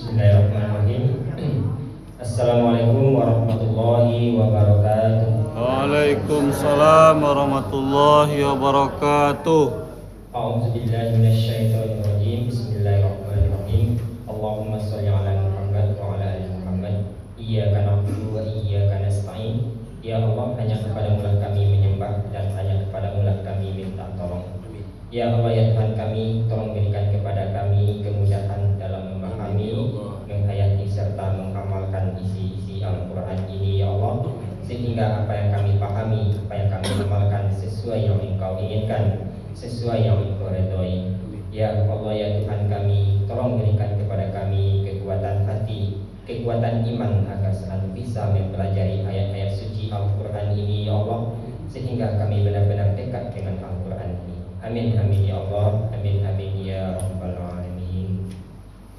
Bismillahirrahmanirrahim. Assalamualaikum warahmatullahi wabarakatuh. Waalaikumsalam warahmatullahi wabarakatuh. A'udzubillahi minasyaitonirrajim. Bismillahirrahmanirrahim. Allahumma shalli ala Muhammad wa ala ali Muhammad. Iyyaka na'budu wa iyyaka nasta'in. Ya Allah, hanya kepadamu lah kami menyembah dan hanya kepadamu lah kami minta tolong. Ya Allah, ya Tuhan kami, tolong berikan kepada kami kemudahan dalam memahami, menghayati serta mengamalkan isi-isi Al-Quran ini ya Allah, sehingga apa yang kami pahami, apa yang kami amalkan sesuai yang Engkau inginkan, sesuai yang Engkau redhoi. Ya Allah, ya Tuhan kami, tolong berikan kepada kami kekuatan hati, kekuatan iman agar selalu bisa mempelajari ayat-ayat suci Al-Quran ini ya Allah, sehingga kami benar-benar dekat dengan Al-Quran ini. Amin amin ya Allah, amin amin ya rabbal alamin.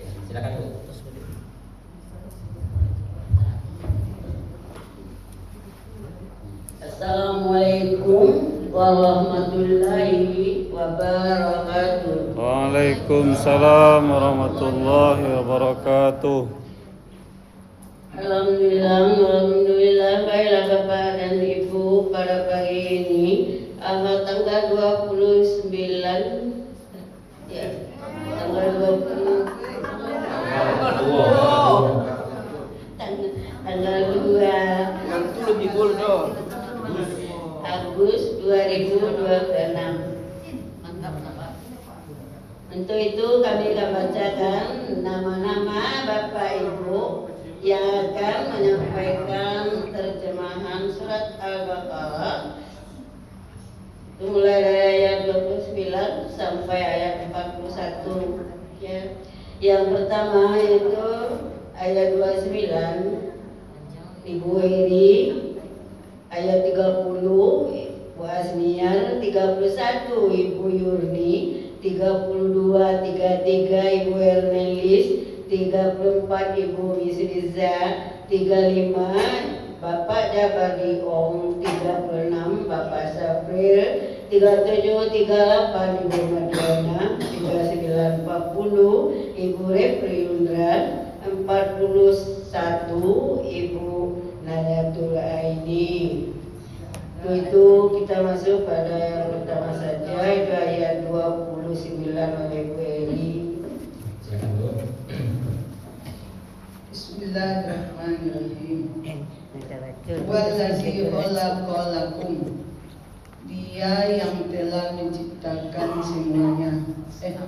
Ya, silakan Bu. Assalamualaikum warahmatullahi wabarakatuh. Waalaikumsalam warahmatullahi wabarakatuh. Alhamdulillah, baiklah Bapak dan Ibu, pada pagi ini tanggal 29 ya, tanggal 20 tanggal 2 Agustus 2026. Untuk itu kami akan bacakan nama-nama Bapak Ibu yang akan menyampaikan terjemahan surat Al-Baqarah mulai dari ayat 29 sampai ayat 41 ya. Yang pertama yaitu ayat 29 Ibu Eri, ayat 30 Ibu Asniar, 31 Ibu Yurni, 32 33 Ibu Ernelis, 34 Ibu Misriza, 35 Bapak Jabari Om, 36 Bapak Safril, 37 38 Ibu Madiana, 39 40 Ibu Refri Undra, 41 Ibu Nayatul Aini. Itu kita masuk pada yang pertama saja, itu ayat 29 oleh Bu Eli. Silakan Bu. Bismillahirrahmanirrahim. Wallazi khalaqalakum, Dia yang telah menciptakan semuanya.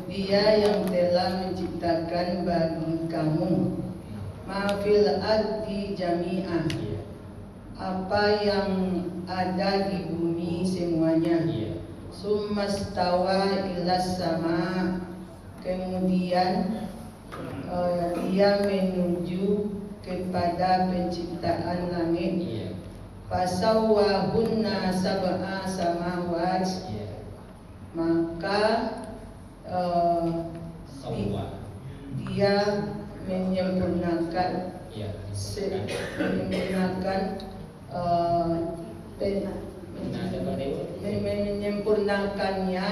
Dia yang telah menciptakan bagi kamu mafil ardi jami'ah, apa yang ada di bumi semuanya. Summastawa ilas sama, kemudian dia menuju kepada penciptaan langit. Fasawwahunna sab'a samawat, maka dia menyempurnakan menyempurnakannya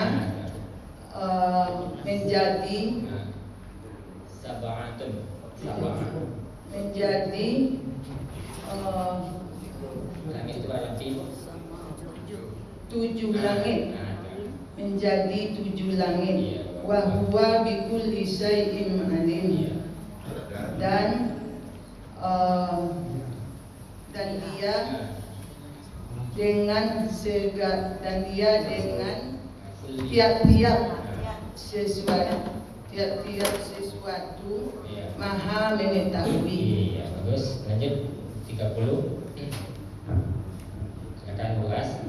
menjadi tujuh langit, menjadi tujuh langit. Wa huwa bikulli syai'in alim, dan dia dengan tiap-tiap sesuatu maha mengetahui. Iya, bagus. Lanjut 30. Silakan Bu As.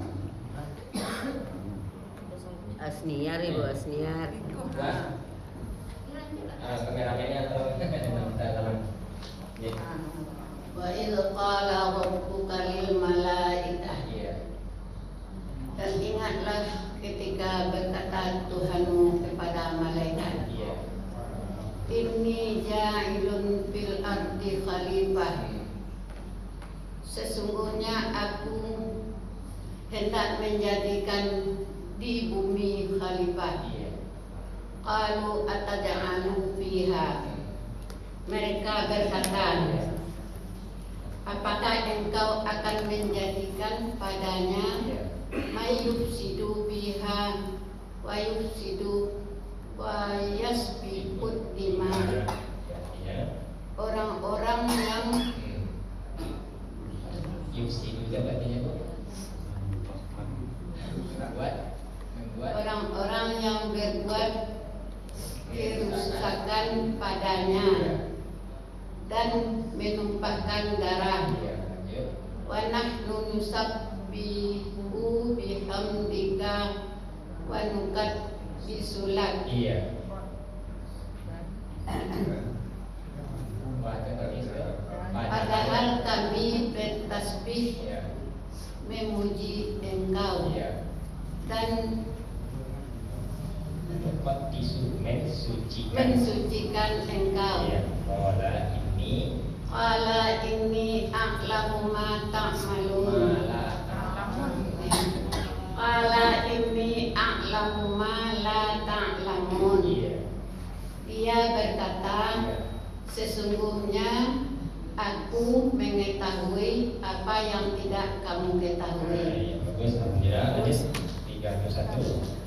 Asniar Ibu Asniar. Wah. Kameramennya atau dalam. Ya. Wa idh qala rabbuka lil malaikah. Dan ingatlah ketika berkata Tuhanmu kepada malaikat, Inni ja'ilun fil ardi khalifah, sesungguhnya aku hendak menjadikan di bumi khalifah. Qalu ataj'alu fiha, Mereka berkata, apakah engkau akan menjadikan padanya mayufsidu biha wa yufsidu wa yasbiqud dima, orang-orang yang yufsidu itu artinya apa? orang-orang yang berbuat kerusakan padanya dan menumpahkan darah. Wa nahnu nusabbihu bihamdika wa nuqaddisulak. Iya. Padahal kami bertasbih memuji engkau dan mensucikan engkau. Qala inni a'lamu ma ta'malun. Qala inni a'lamu ma la ta'lamun. Dia berkata, sesungguhnya aku mengetahui apa yang tidak kamu ketahui. Bagus, alhamdulillah. Hadis 31.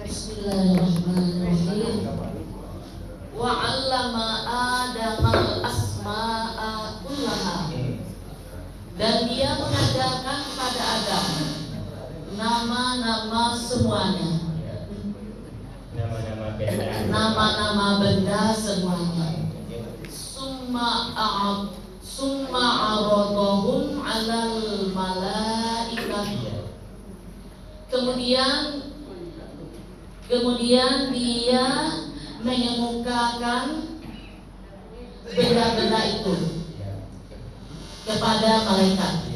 Bismillahirrahmanirrahim. Wa 'allama Adamal asma'a kullaha. Dan dia mengajarkan kepada Adam nama-nama semuanya. Nama-nama benda semuanya. Summa aradahum 'alal malaikah. Kemudian dia mengemukakan benda-benda itu kepada malaikat.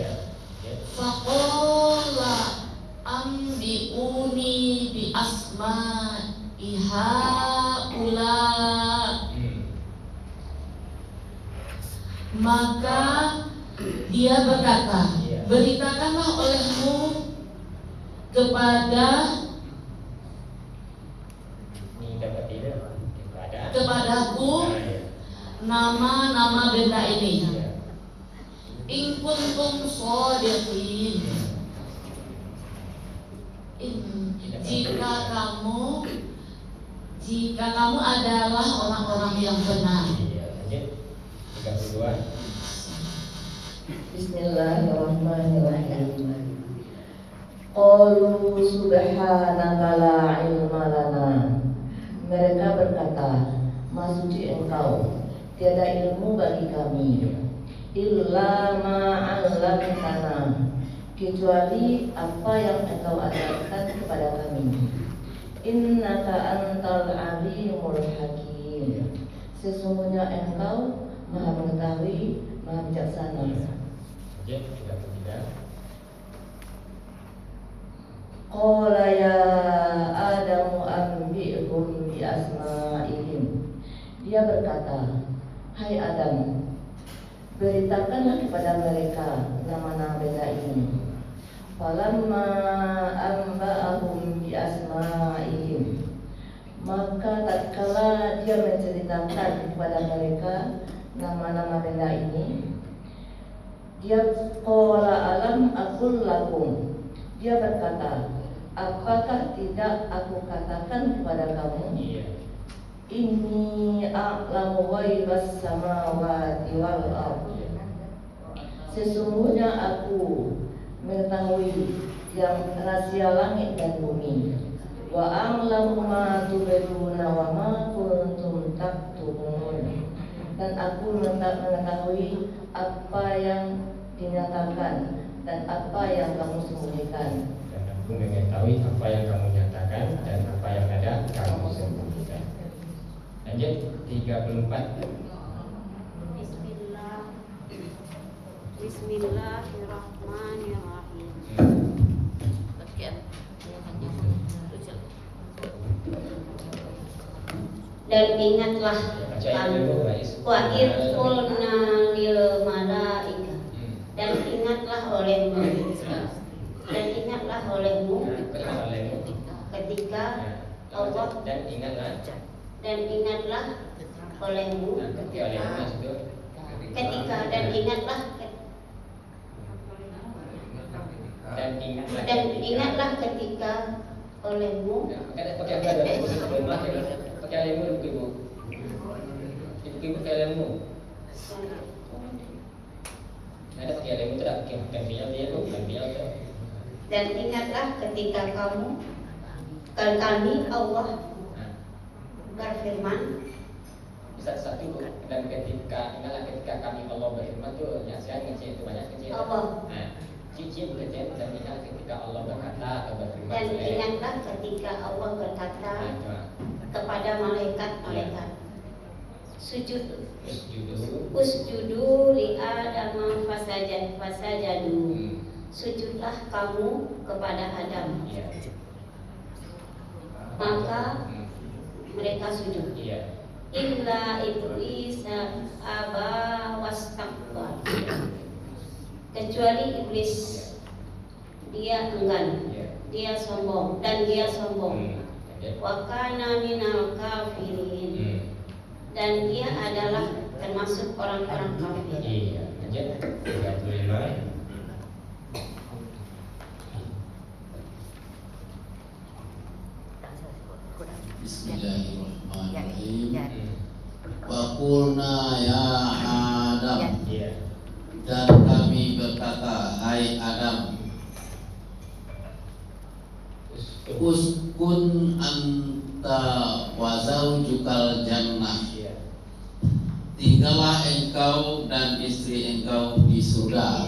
Faqala ambiuni bi asma'i haula. Maka dia berkata, beritakanlah olehmu kepadaku nama-nama benda ini. In kuntum shadiqin. Jika kamu adalah orang-orang yang benar. Bismillahirrahmanirrahim. Qalu subhanaka la ilma lana. Mereka berkata, Maha suci Engkau, tiada ilmu bagi kami, illa ma 'allamtana, kecuali apa yang Engkau ajarkan kepada kami. Innaka antal alimul hakim. Sesungguhnya Engkau Maha mengetahui, Maha bijaksana. Qala ya Adamu anbi'hum bi asma'ihim. Dia berkata, hai Adam, beritakanlah kepada mereka nama-nama benda ini. Falamma anba'ahum bi asma'ihim. Maka tatkala dia menceritakan kepada mereka nama-nama benda ini, dia qala alam aqul lakum. Dia berkata, apakah tidak aku katakan kepada kamu? Inni a'lamu ghaibas samawati wal ardh. Sesungguhnya aku mengetahui yang rahasia langit dan bumi. Wa a'lamu ma tubduna wa ma kuntum taktumun. Dan aku mengetahui apa yang dinyatakan dan apa yang kamu sembunyikan. Dan aku mengetahui apa yang kamu nyatakan dan apa yang ada kamu sembunyikan. Lanjut 34. Bismillahirrahmanirrahim. Dan ingatlah wa idh qulna lil malaika. Dan ingatlah olehmu ketika Allah dan ingatlah olehmu ketika dan ingatlah ketika olehmu dan ingatlah ketika kami Allah berfirman satu dan ingatlah ketika kami Allah berfirman tuh ya saya kecil itu banyak kecil Allah kecil dan ingat ketika Allah berkata atau berfirman dan ingatlah ketika Allah berkata kepada malaikat usjudu li Adam fasajadu sujudlah kamu kepada Adam maka mereka sujud illa iblis aba wastakbar kecuali iblis dia enggan dia sombong wa kana minal kafirin dan dia adalah termasuk orang-orang kafir. Iya, lanjut 35. Bismillahirrahmanirrahim. Wa qulna ya Adam, dan kami berkata, hai Adam, uskun anta wa zaujukal jannah, tinggallah engkau dan istri engkau di surga.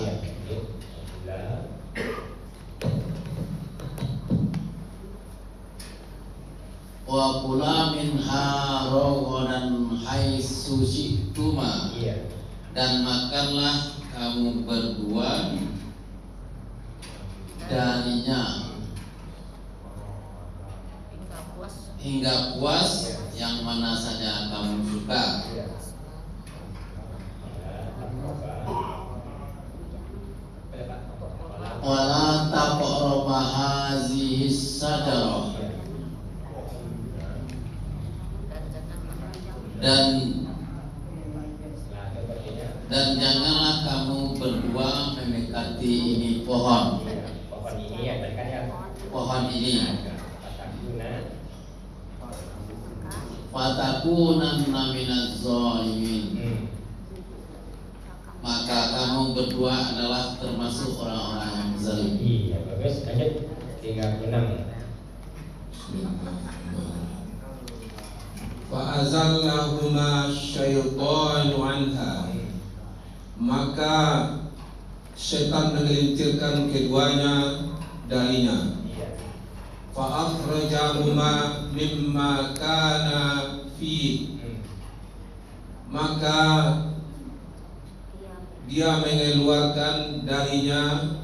Wa kula minha ragadan haitsu syi'tuma, dan makanlah kamu berdua darinya hingga puas yang mana saja kamu suka. Wala taqrabu hazihi sajarah, dan janganlah kamu berdua mendekati ini pohon ini. Fatakunanna minaz zalimin, maka kamu berdua adalah termasuk orang-orang yang zalim. Iya, bagus. Lanjut 36. Fa'azallahuma syaitanu anha, maka setan menggelincirkan keduanya darinya. Fa'akhrajahuma mimma kana fi, maka dia mengeluarkan darinya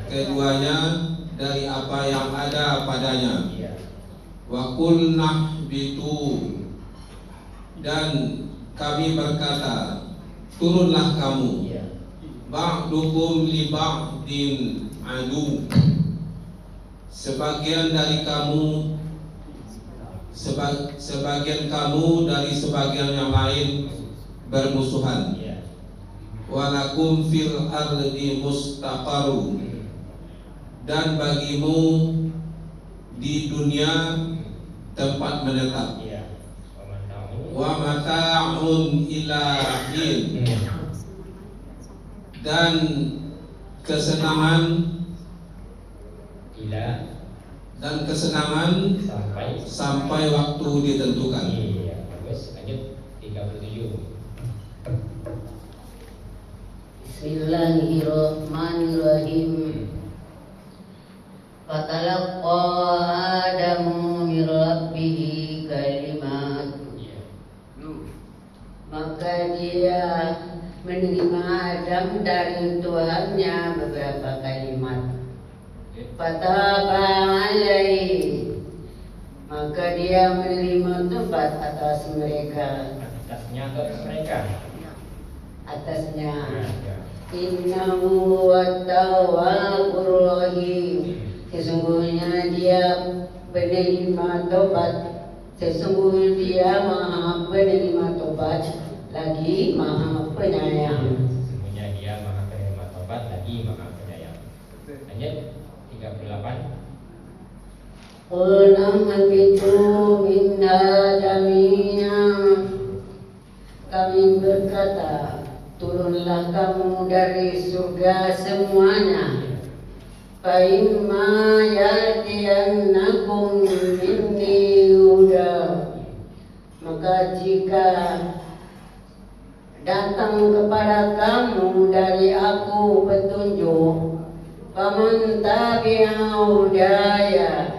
keduanya dari apa yang ada padanya. Wa qulna bitu, dan kami berkata, turunlah kamu, ba'dukum li ba'din adu, sebagian dari kamu sebagian kamu dari sebagian yang lain bermusuhan. Walakum fil ardi mustaqarru, dan bagimu di dunia tempat menetap. Wa mata'un ila hin, dan kesenangan sampai waktu ditentukan. Iya, bagus. Lanjut 37. Bismillahirrahmanirrahim. Fatalaqqa Adamu min rabbih kalimat, maka dia menerima Adam dari Tuhannya beberapa kalimat. Fataba alaihi, maka dia menerima tempat atas mereka. Atasnya. Innahu wat-tawwabur rahim, sesungguhnya dia penerima tobat Sesungguhnya Dia Maha Penerima Tobat lagi Maha Penyayang. Sesungguhnya Dia Maha Penerima Tobat lagi Maha Penyayang. Lanjut 38. Qul amhabitu minna jami'a. Kami berkata, turunlah kamu dari surga semuanya. Fa imma ya'tiyannakum minni huda. Maka jika datang kepada kamu dari aku petunjuk, faman tabi'a hudaya,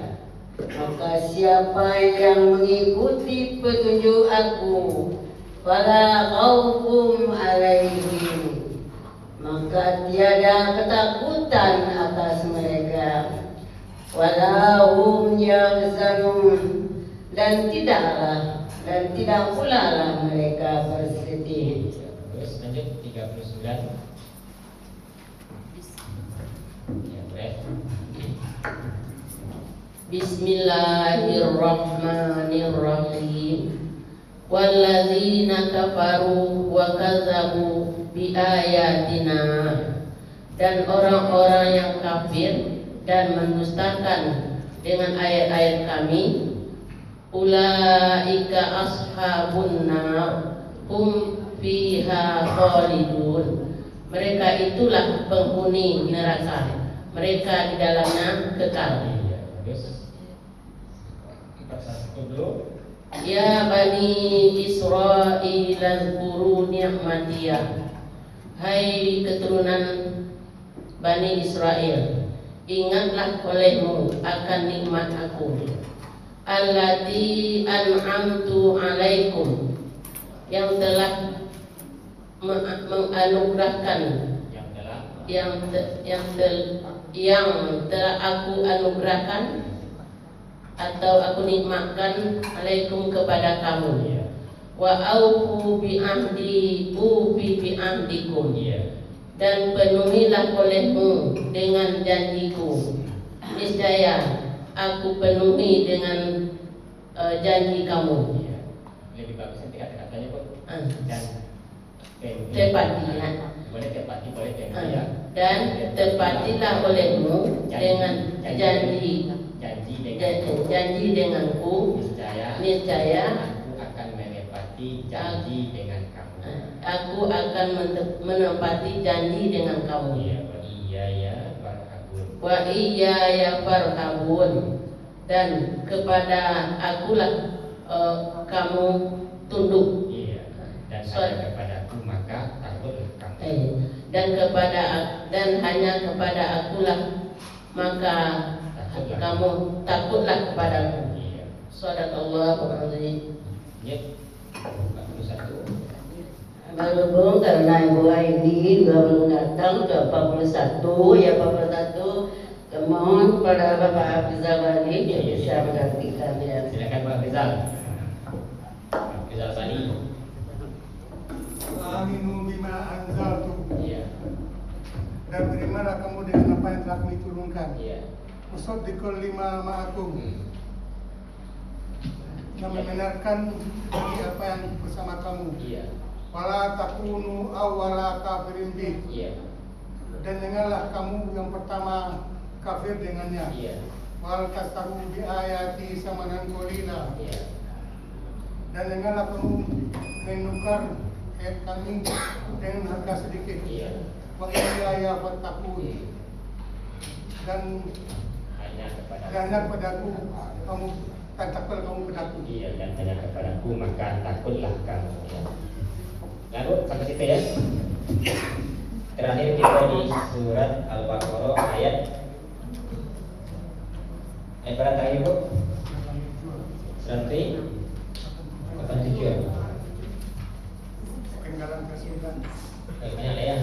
maka siapa yang mengikuti petunjuk aku, fala khaufun alaihim, maka tiada ketakutan atas mereka, wala hum yahzanun, dan tidak pula lah mereka bersedih. Terus lanjut 39. Ya, boleh. Bismillahirrahmanirrahim. Walladzina kafaru wa kadzabu biayatina, dan orang-orang yang kafir dan mendustakan dengan ayat-ayat kami, ulaika ashabun nar hum fiha khalidun, mereka itulah penghuni neraka, mereka di dalamnya kekal. Terus 41 dulu. Ya Bani Israil azkuru ni'matiyah, hai keturunan Bani Israel, ingatlah olehmu akan nikmat aku, allati an'amtu alaikum, yang telah menganugerahkan, yang telah aku anugerahkan atau aku nikmatkan alaikum kepada kamu. Wa aufu bi ahdi ufi bi ahdikum, dan penuhilah olehmu dengan janjiku, niscaya aku penuhi dengan janji kamu. Lebih bagus nanti kata-katanya kok. Dan Tepati, boleh tepati, boleh tepati ya. Dan tepatilah olehmu dengan janji denganku, niscaya aku akan menepati janji dengan kamu. Aku akan menepati janji dengan kamu. Wa iya ya farhabun, dan kepada akulah kamu tunduk. Dan hanya kepadaku maka takutlah kamu. Dan hanya kepada akulah maka kamu takutlah kepadaku. Shadaqallahul azim. Ya. 41. Berhubung karena Ibu Aidi juga belum datang, sudah 41 ya 41. Mohon pada Bapak Hafizah Bani bisa menggantikan ya. Silakan Pak Rizal. Rizal Bani. Aminu bima anzaltu. Iya. Dan berimanlah kamu dengan apa yang telah kami turunkan. Iya. Musaddiqul lima ma'akum. Yang membenarkan dari apa yang bersama kamu. Iya. Wala takunu awwala kafirin bih. Iya. Dan janganlah kamu yang pertama kafir dengannya. Iya. Wal tasaru bi ayati samanan qalila. Iya. Dan janganlah kamu menukar ayat kami dengan harga sedikit. Iya. Wa iyaya fattaqun. Dan hanya kepadaku kamu takutlah kamu kepadaku. Iya, dan hanya kepadaku maka takutlah kamu. Ya. Lalu sampai situ ya. Terakhir kita di surat Al-Baqarah ayat berapa terakhir Bu? 187 ya? Ketinggalan ke-9. Banyak lah ya.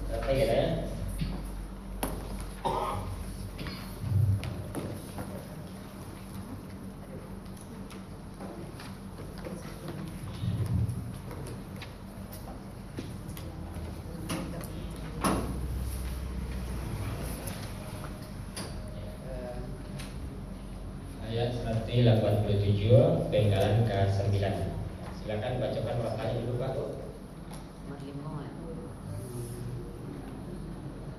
Berapa ya ya? Ayat 187. Pasri 87 Benggalan ke-9. Silakan bacakan wartanya dulu Pak.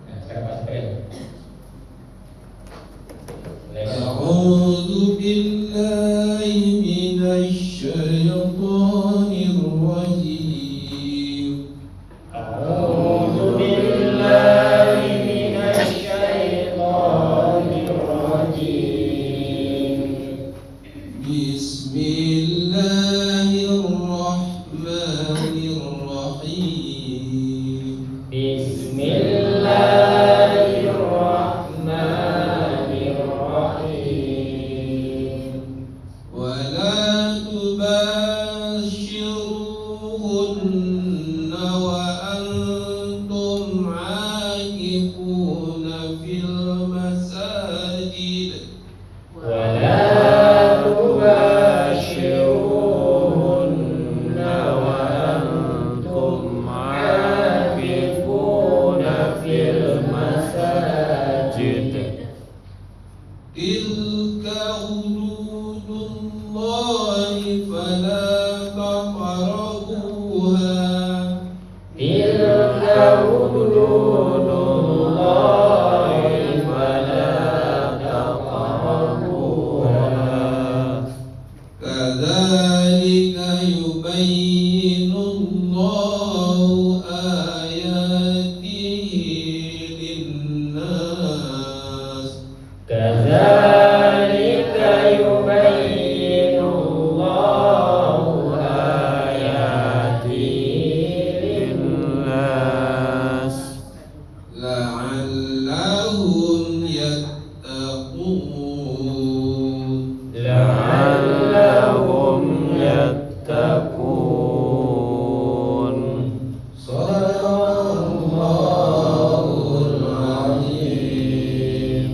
Nah, sekarang Pak Spril. أعوذ بالله من الشيطان الرجيم أعوذ بالله من الشيطان الرجيم بسم الله الرحمن الرحيم بسم الله الرحمن الرحيم ولا تباشروهن وأنتم عاكفون في المساجد ولا تباشروهن وأنتم عاكفون في المساجد تلك حدود الله فلا تقربوها تلك حدود الله فلا تقربوها كذلك يبين الله آياته للناس كذلك يبين الله آياته للناس لعلهم يتقون لعلهم يتقون صدق الله العظيم.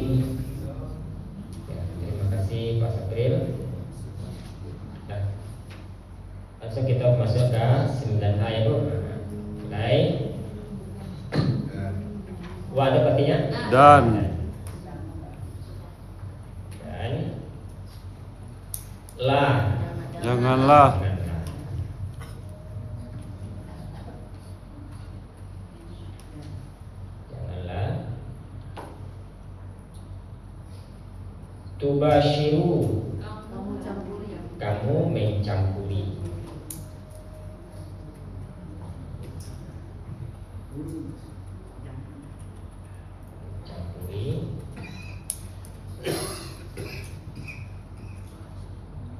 Ya, terima kasih Pak Sabril. Nah, langsung kita masuk ke 9A ya Bu. Mulai. Wah, ada artinya? Dan La. janganlah Janganlah tubashiru, kamu mencampuri.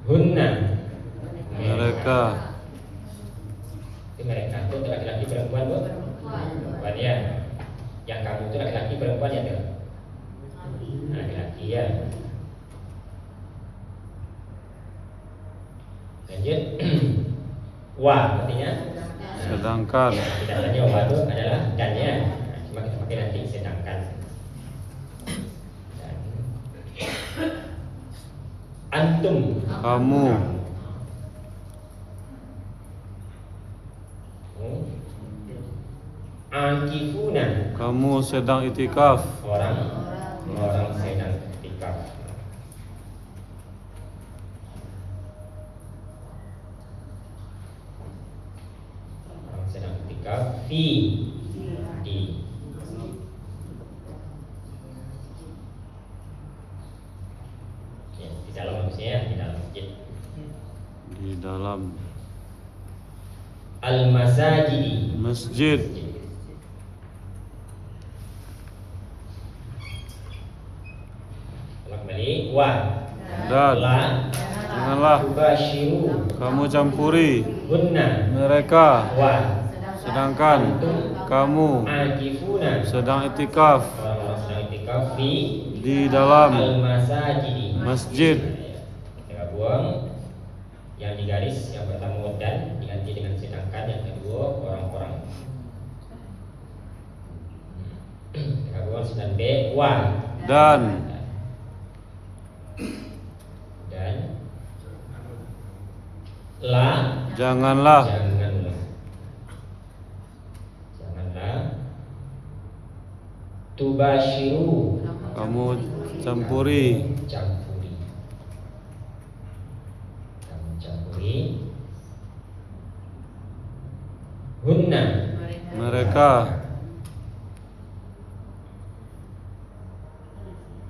Hunna, mereka mereka itu laki-laki perempuan Bu? Perempuan ya. Yang kamu itu laki-laki perempuan ya tuh? Laki-laki ya. Lanjut. Wa artinya sedangkan tidak hanya wa itu adalah dannya. Cuma kita pakai nanti sedangkan. Dan antum, kamu akifuna, kamu sedang itikaf orang sedang itikaf. Orang sedang itikaf di ya, di dalam maksudnya di dalam masjid. di dalam Al-masajidi, masjid. Kembali wa Dan la janganlah tubashiru kamu campuri hunna mereka, wa sedangkan kamu akifuna, sedang itikaf orang-orang sedang itikaf di dalam al-masajidi, masjid. kita buang yang digaris yang pertama dan diganti dengan sedangkan, yang kedua orang-orang. Kita buang 9B wa Dan la janganlah tubashiru, kamu campuri hunna mereka,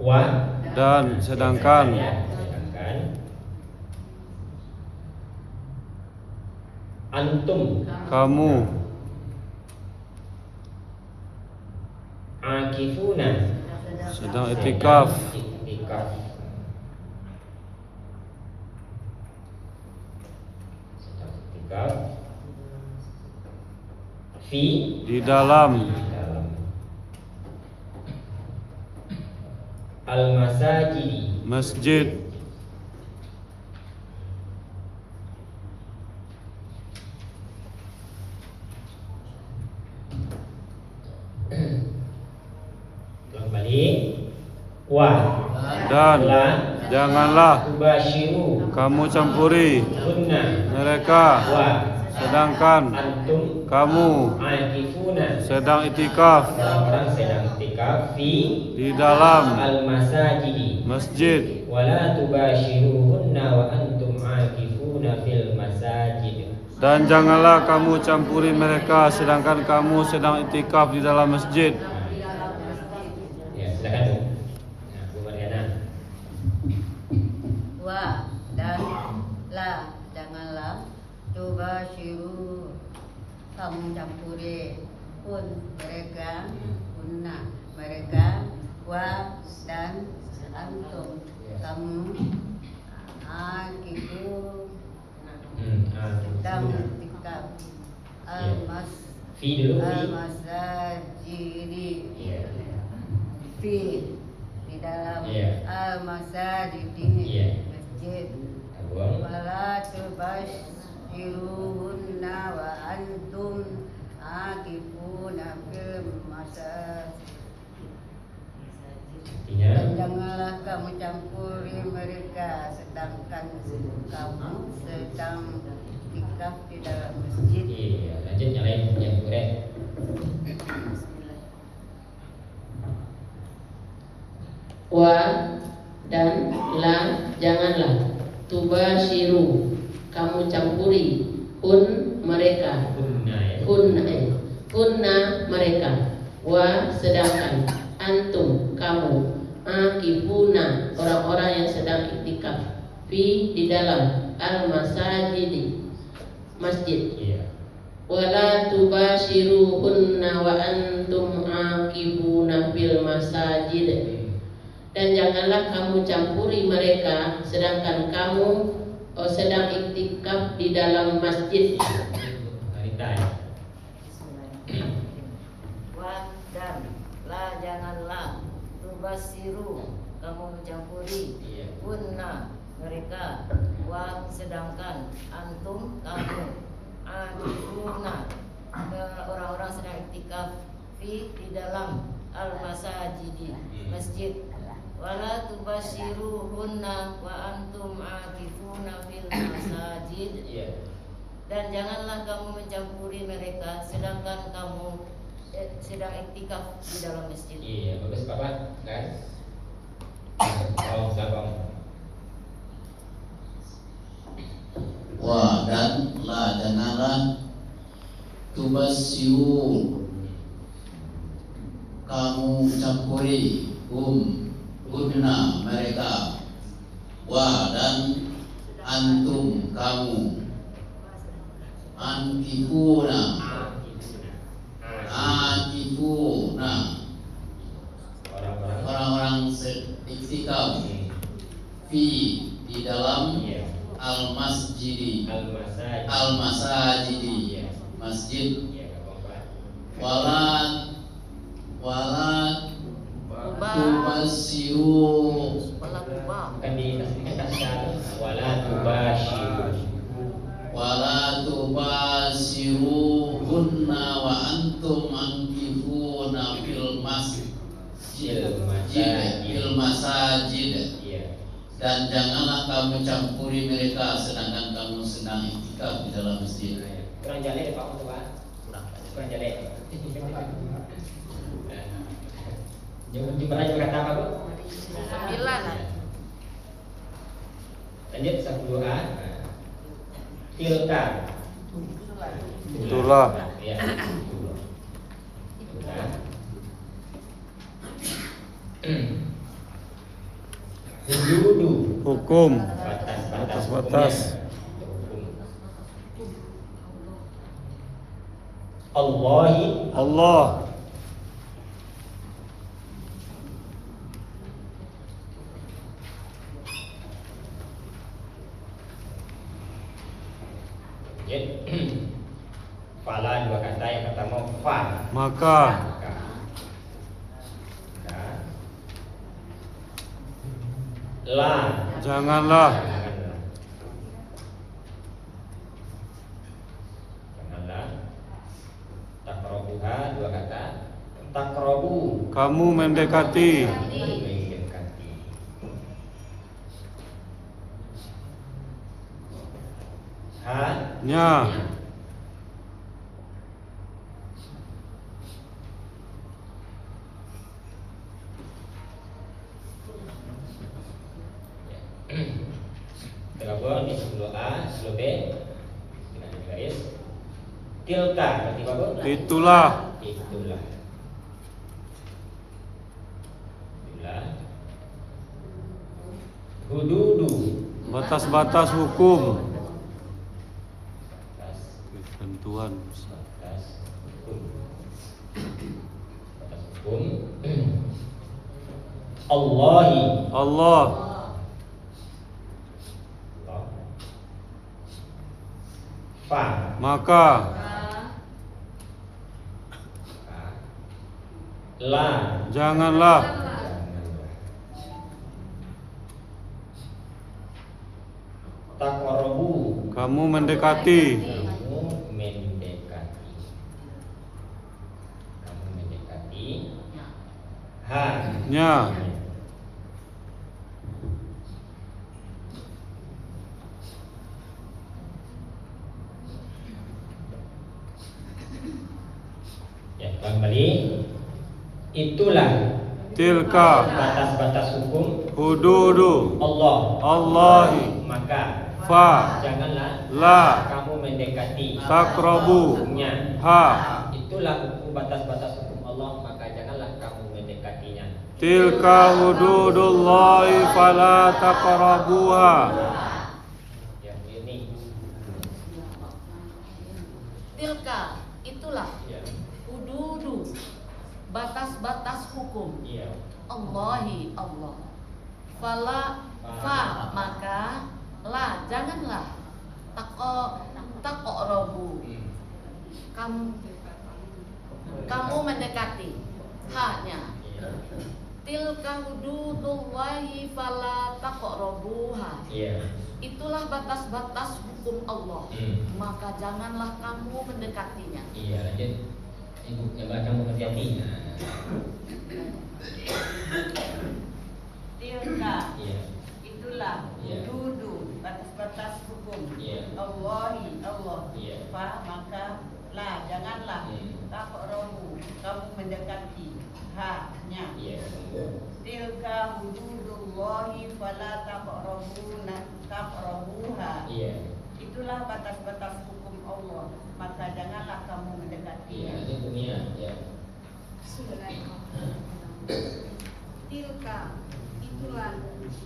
wa dan sedangkan antum kamu akifuna sedang itikaf fi di dalam al-masajidi masjid. Kembali wa Dan janganlah tubashiru kamu campuri hunna mereka, wa sedangkan antum kamu akifuna sedang itikaf orang sedang itikaf fi di dalam al-masajidi masjid. wala tubashiruhunna wa antum akifuna fil masajid. Dan janganlah kamu campuri mereka sedangkan kamu sedang itikaf di dalam masjid. Ya, silakan Bu. Nah, Bu Mariana. Wa dan la janganlah tubashiru kamu campuri pun mereka punna mereka wa dan antum kamu akibu sedang itikaf Fi dulu fi. al-masajidi fi di dalam al-masajidi masjid. Wala tubashiruhunna wa antum akifuna fil masajid. Dan janganlah kamu campuri mereka sedangkan kamu sedang itikaf di dalam masjid. Iya, lanjut yang lain yang boleh. Wa dan la janganlah tubashiru kamu campuri pun mereka hunna mereka wa sedangkan antum kamu akifuna orang-orang yang sedang iktikaf fi di dalam al-masajidi masjid. Wala tubashiruhunna wa antum akifuna fil masajid. Dan janganlah kamu campuri mereka sedangkan kamu sedang iktikaf di dalam masjid. Wa dan la janganlah tubasiru kamu mencampuri punna mereka wa sedangkan antum kamu akifuna orang-orang sedang iktikaf fi di dalam al-masajidi masjid. Wala tubashiruhunna wa antum akifuna fil masajid. Dan janganlah kamu mencampuri mereka sedangkan kamu sedang iktikaf di dalam masjid. Iya, bagus Bapak, guys. Salam. Wa dan la janganlah tubasyiru kamu campuri hunna mereka wa dan antum kamu akifuna orang-orang iktikaf fi di dalam al-masjidi masjid. Wala tubasyiru wala tubasyiruhunna wa antum akifuna fil masajid. Dan janganlah kamu campuri mereka sedangkan kamu sedang iktikaf di dalam masjid. Kurang jale Pak, kurang jale. Jumlahnya kata apa Bu? 9. Lanjut 10A. Tilka Itulah. Ya. Hududu. Hukum. Batas-batas. Batas. Allahi. Allah. Ya. Fala dua kata, yang pertama fa. Maka. La. Janganlah. Janganlah. Takrobuha dua kata. Takrobu. Kamu mendekati. Mendekati. Ha. Nya. Terabur di sebelah A, sebelah B dengan garis. Tilka, berarti apa? Itulah. Itulah. Itulah. Hududu. Batas-batas hukum. Batas. Ketentuan. Batas hukum. Batas hukum. Allahi. Allah. Fa. Maka. La. Janganlah. Taqrabu. Kamu mendekati. Kamu mendekati. Kamu mendekati. Ha. Nya. Ya, kembali. Itulah Tilka. batas-batas hukum Hududu. Allah. Allahi. Maka Fa. janganlah La. kamu mendekati. Taqrabu. Nya. Ha. Itulah hukum batas-batas hukum Allah, maka janganlah kamu mendekatinya. Tilka hududullahi fala taqrabuha. Ya, ini. Tilka, itulah Ya. hududu, batas-batas hukum. Iya. Allahi, Allah. Fala, fa, maka la, janganlah. Taqrabu. Kamu mendekati. Ha-nya. Tilka hududullahi fala taqrabuha. Iya. Itulah batas-batas hukum Allah. Maka janganlah kamu mendekatinya. Iya, lanjut. Ibu coba kamu ngerti artinya. Tilka. Iya. Itulah. Iya. Hududu. Batas-batas hukum. Iya. Allahi. Allah. Iya. Fa. Maka. La. Janganlah. Taqrabu. Kamu mendekati. Ha. Nya. Iya. Tilka hududullahi fala taqrabuha. Iya. Itulah batas-batas hukum Allah, maka janganlah kamu mendekati. Iya, itu dunia, ya. Tilka, itulah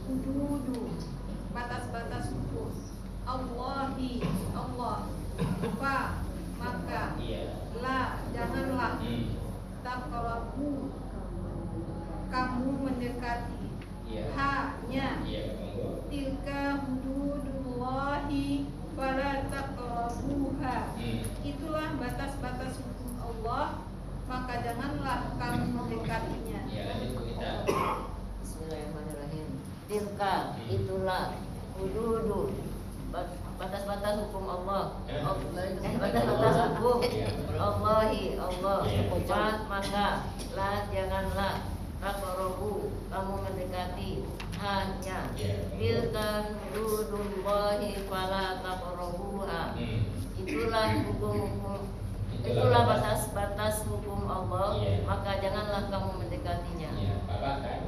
hududu, batas-batas hukum Allahi, Allah. Fa, maka. Iya. La, janganlah. Taqrabu, kamu mendekati. Iya. Ha-nya. Iya, monggo. Tilka hududullahi fala taqrabuha. Itulah batas-batas hukum Allah, maka janganlah kamu mendekatinya. Iya, itu kita. Bismillahirrahmanirrahim. Tilka, itulah hududu, batas-batas hukum Allah. Batas-batas hukum Allahi, Allah. Fa, maka. La, janganlah. Taqrabu, kamu mendekati. Ha-nya. Tilka hududullahi fala taqrabuha. Itulah hukum-hukum, itulah batas-batas hukum Allah, maka janganlah kamu mendekatinya. Iya, Bapak kan?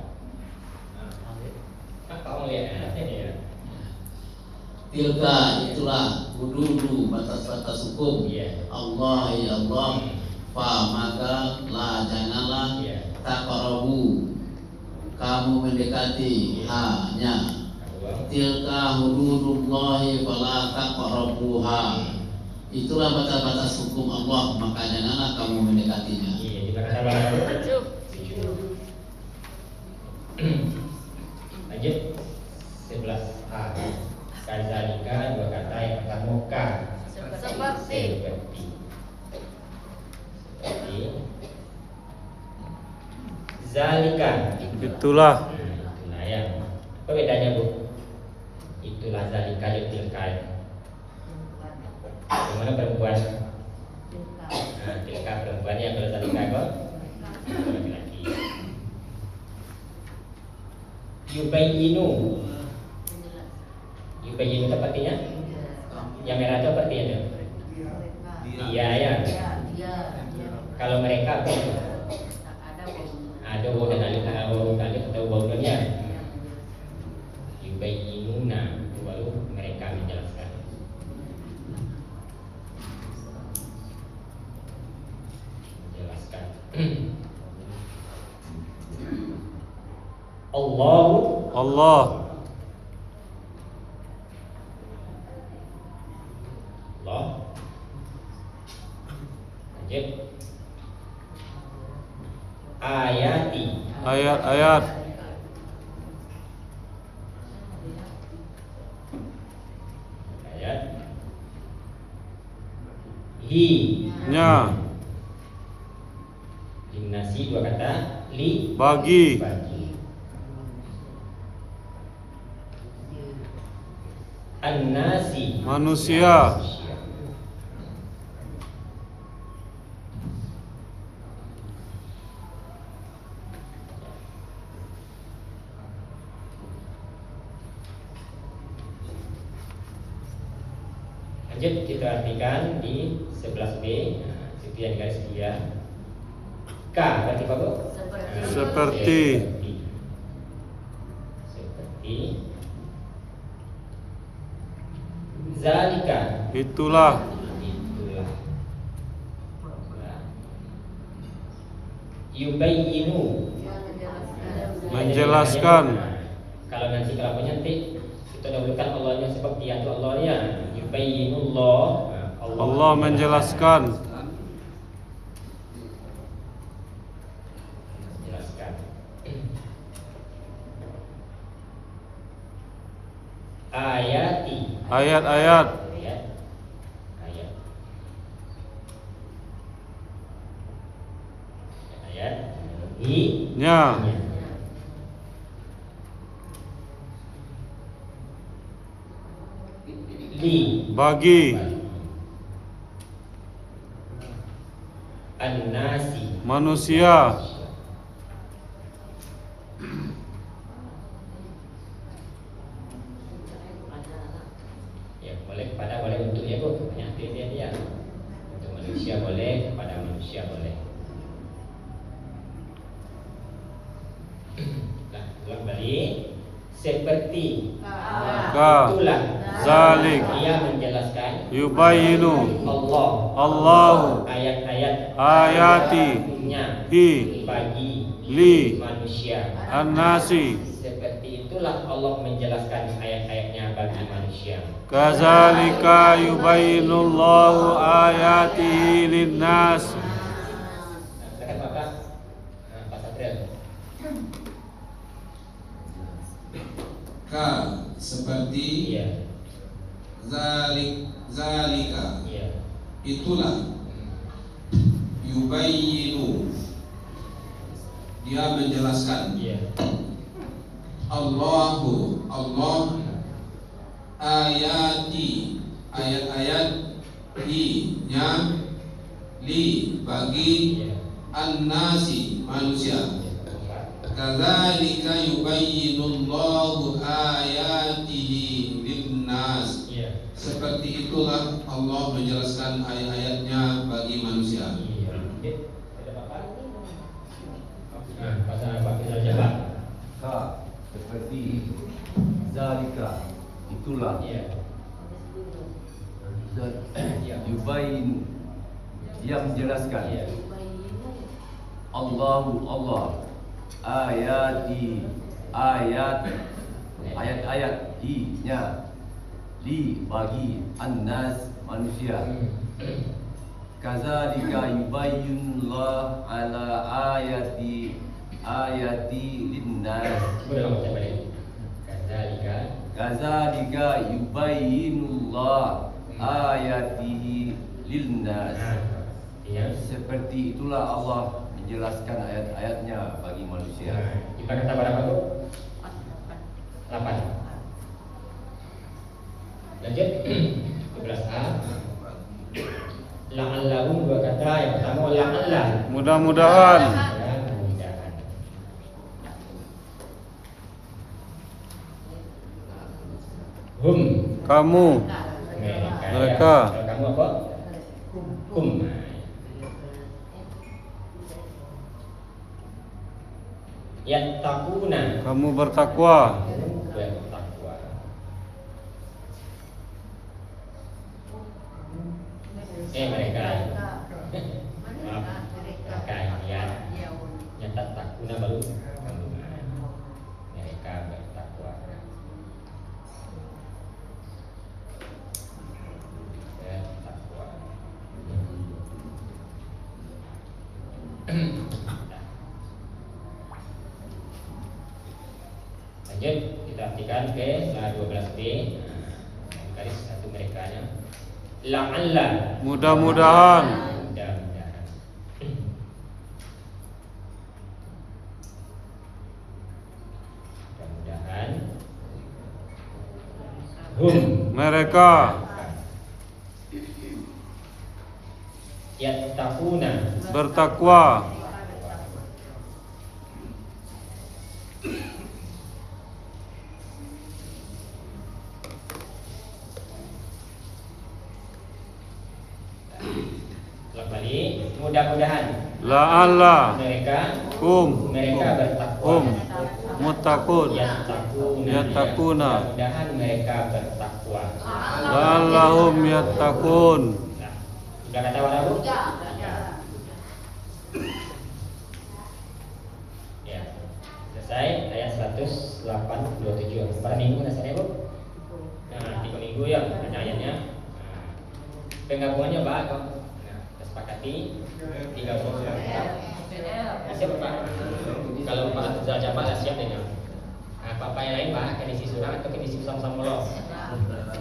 Kamu lihat ya. Tilka, itulah hududu batas-batas hukum Allah ya Allah, fa maka la janganlah taqrabu kamu mendekati hanya tilka hududullahi fala taqrabuha, itulah batas-batas hukum Allah, maka janganlah kamu mendekatinya. Lanjut 11A. Kadzalika dua kata yang pertama ka. Seperti. Zalika. Itulah. Itulah ya. Apa bedanya Bu? Itulah zalika tilka. Gimana perempuan? Nah, tilka perempuannya, kalau zalika kok laki-laki. Yubayyinu. Yubayyinu itu artinya? Yang merah itu apa artinya? Dia ya. Kalau mereka apa? Ada waw dan alif atau waw dan ya. Yubayyinuna, lalu mereka menjelaskan. Allah. Allah. Lanjut. Ayati. Ayat-ayat. Ayat. Hi. Nya. Linnasi dua kata. Li. Bagi. An-nasi. Manusia. Lanjut kita artikan di 11B. Nah, situ yang garis dia. K berarti apa Bu? Seperti. Seperti. Zalika. Itulah. Yubayyinu. Menjelaskan. Kalau nanti kelakuannya nanti kita dahulukan Allahnya seperti itu Allahnya. Yubayyinullah. Allah menjelaskan. Ayati. Ayat-ayat. Ayat. Nya. Li. Bagi. An-nasi. Manusia. Boleh kepada boleh untuk ya Bu, banyak dia. Untuk manusia boleh, kepada manusia boleh. Nah, ulang balik. Seperti. Itulah. Zalik. Ia menjelaskan. Yubayyinu. Allah. Allahu. Ayat-ayat. Ayati. Nya. Hi. Bagi. Li. Manusia. An-nasi. Seperti itulah Allah menjelaskan ayat-ayatnya bagi manusia. Kadzalika yubayyinullahu ayatihi linnas. Silakan Bapak. Pak Satril. Ka seperti zalika. Itulah. Yubayyinu. Dia menjelaskan. Allahu, Allah, ayati, ayat-ayat, nya, li, bagi, an-nasi, manusia. Kadzalika yubayyinullahu ayatihi linnas. Seperti itulah Allah menjelaskan ayat-ayatnya bagi manusia. Ka seperti zalika itulah yubayin, dia menjelaskan. Allahu Allah, ayati, ayat-ayat-nya, li bagi annas manusia. Kadzalika yubayyinullah ala ayati linnas. Kadzalika yubayyinullah ayatihi linnas. Seperti itulah Allah menjelaskan ayat-ayatnya bagi manusia. Kita kata berapa tuh? 8. Lanjut 12A. La'allahum, dua kata. Yang pertama la'allah, Mudah-mudahan. Hum, Kamu. Mereka. Kalau kamu apa? Hum. Yattaquna, Kamu bertakwa. bertakwa. Mereka. Maaf, mereka ya. Yattaquna baru kamu. Mereka bertakwa. Bertakwa. Lanjut, kita artikan ke 12B. Garis satu merekanya. La'alla, Mudah-mudahan. mudah-mudahan. Mudah-mudahan. Hum, Mereka. yattaquna, Bertakwa. ulang balik. Mudah-mudahan La'alla. mereka bertakwa. Muttaqun. Yattaquna. Mudah-mudahan mereka bertakwa. La'allahum yattaqun. Sudah kata warna Bu? Ya. Selesai ayat 187. Per minggu rasanya Bu? Nah, 3 minggu ya ada ayatnya. Penggabungannya Pak, kita sepakati 30 surat. Siap Pak? Kalau Pak sudah coba siap dengan apa yang lain Pak, akan isi surat atau akan isi sama-sama lo?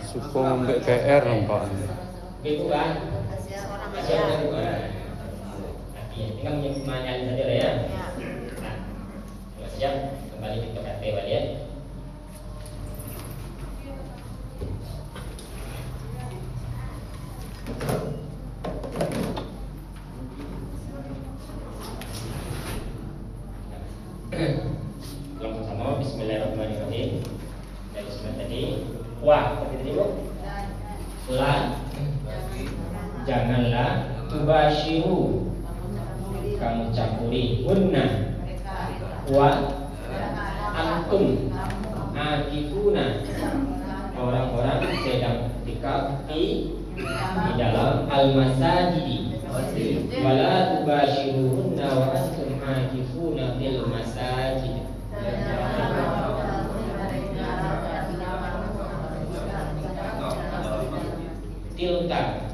Suka ambek KR nampak. Ibu Pak, siap ya Bu. Tinggal menyalin saja lah ya. Nah, kalau siap kembali kita kata balik. Langsung sama bismillahirrahmanirrahim. Dari surat tadi wa, seperti tadi Bu. La, janganlah tubashiru, kamu campuri hunna wa antum akifuna, orang-orang sedang iktikaf di dalam al-masajidi, wala tubashiruhunna wa antum akifuna fil masajid. Tilka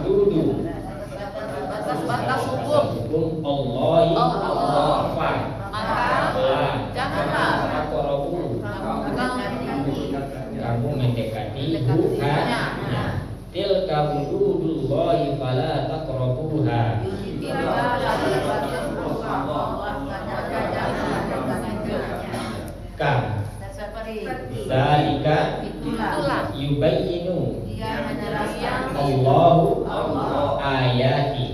hududu, batas-batas hukum Allahi maka janganlah kamu mendekati bukannya. Tilka hududullahi fala taqrabuha. Ka zalika yubayyinu Allahu ayati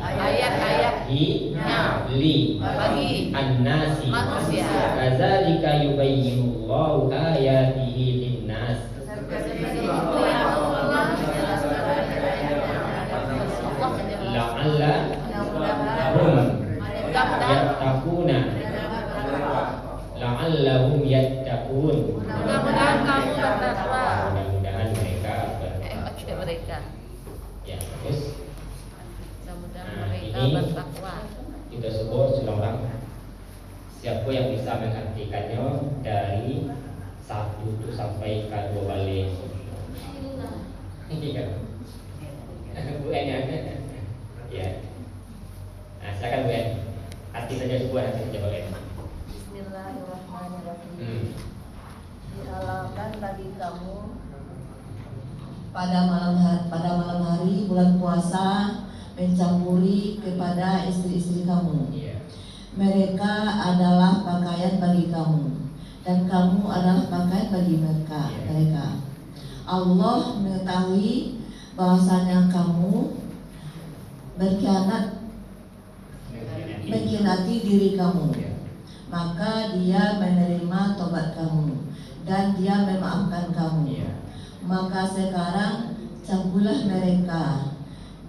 li bagi annasi manusia. Kadzalika yubayyinu Allahu ayatihi linnas. La'alla hum yattaquna. La'allahum yattaqun. Mudah-mudahan kamu bertakwa. Mudah-mudahan mereka Mereka siapa yang bisa mengartikannya dari 1 sampai ke 2 balik? Iya. Bu En ya. Ya. Nah, silakan Bu En. Arti saja sebuah arti saja boleh. Bismillahirrahmanirrahim. Dihalalkan bagi kamu pada malam hari bulan puasa mencampuri kepada istri-istri kamu. Mereka adalah pakaian bagi kamu dan kamu adalah pakaian bagi mereka. Allah mengetahui bahwasanya kamu mengkhianati diri kamu, maka Dia menerima tobat kamu dan Dia memaafkan kamu. Maka sekarang campulah mereka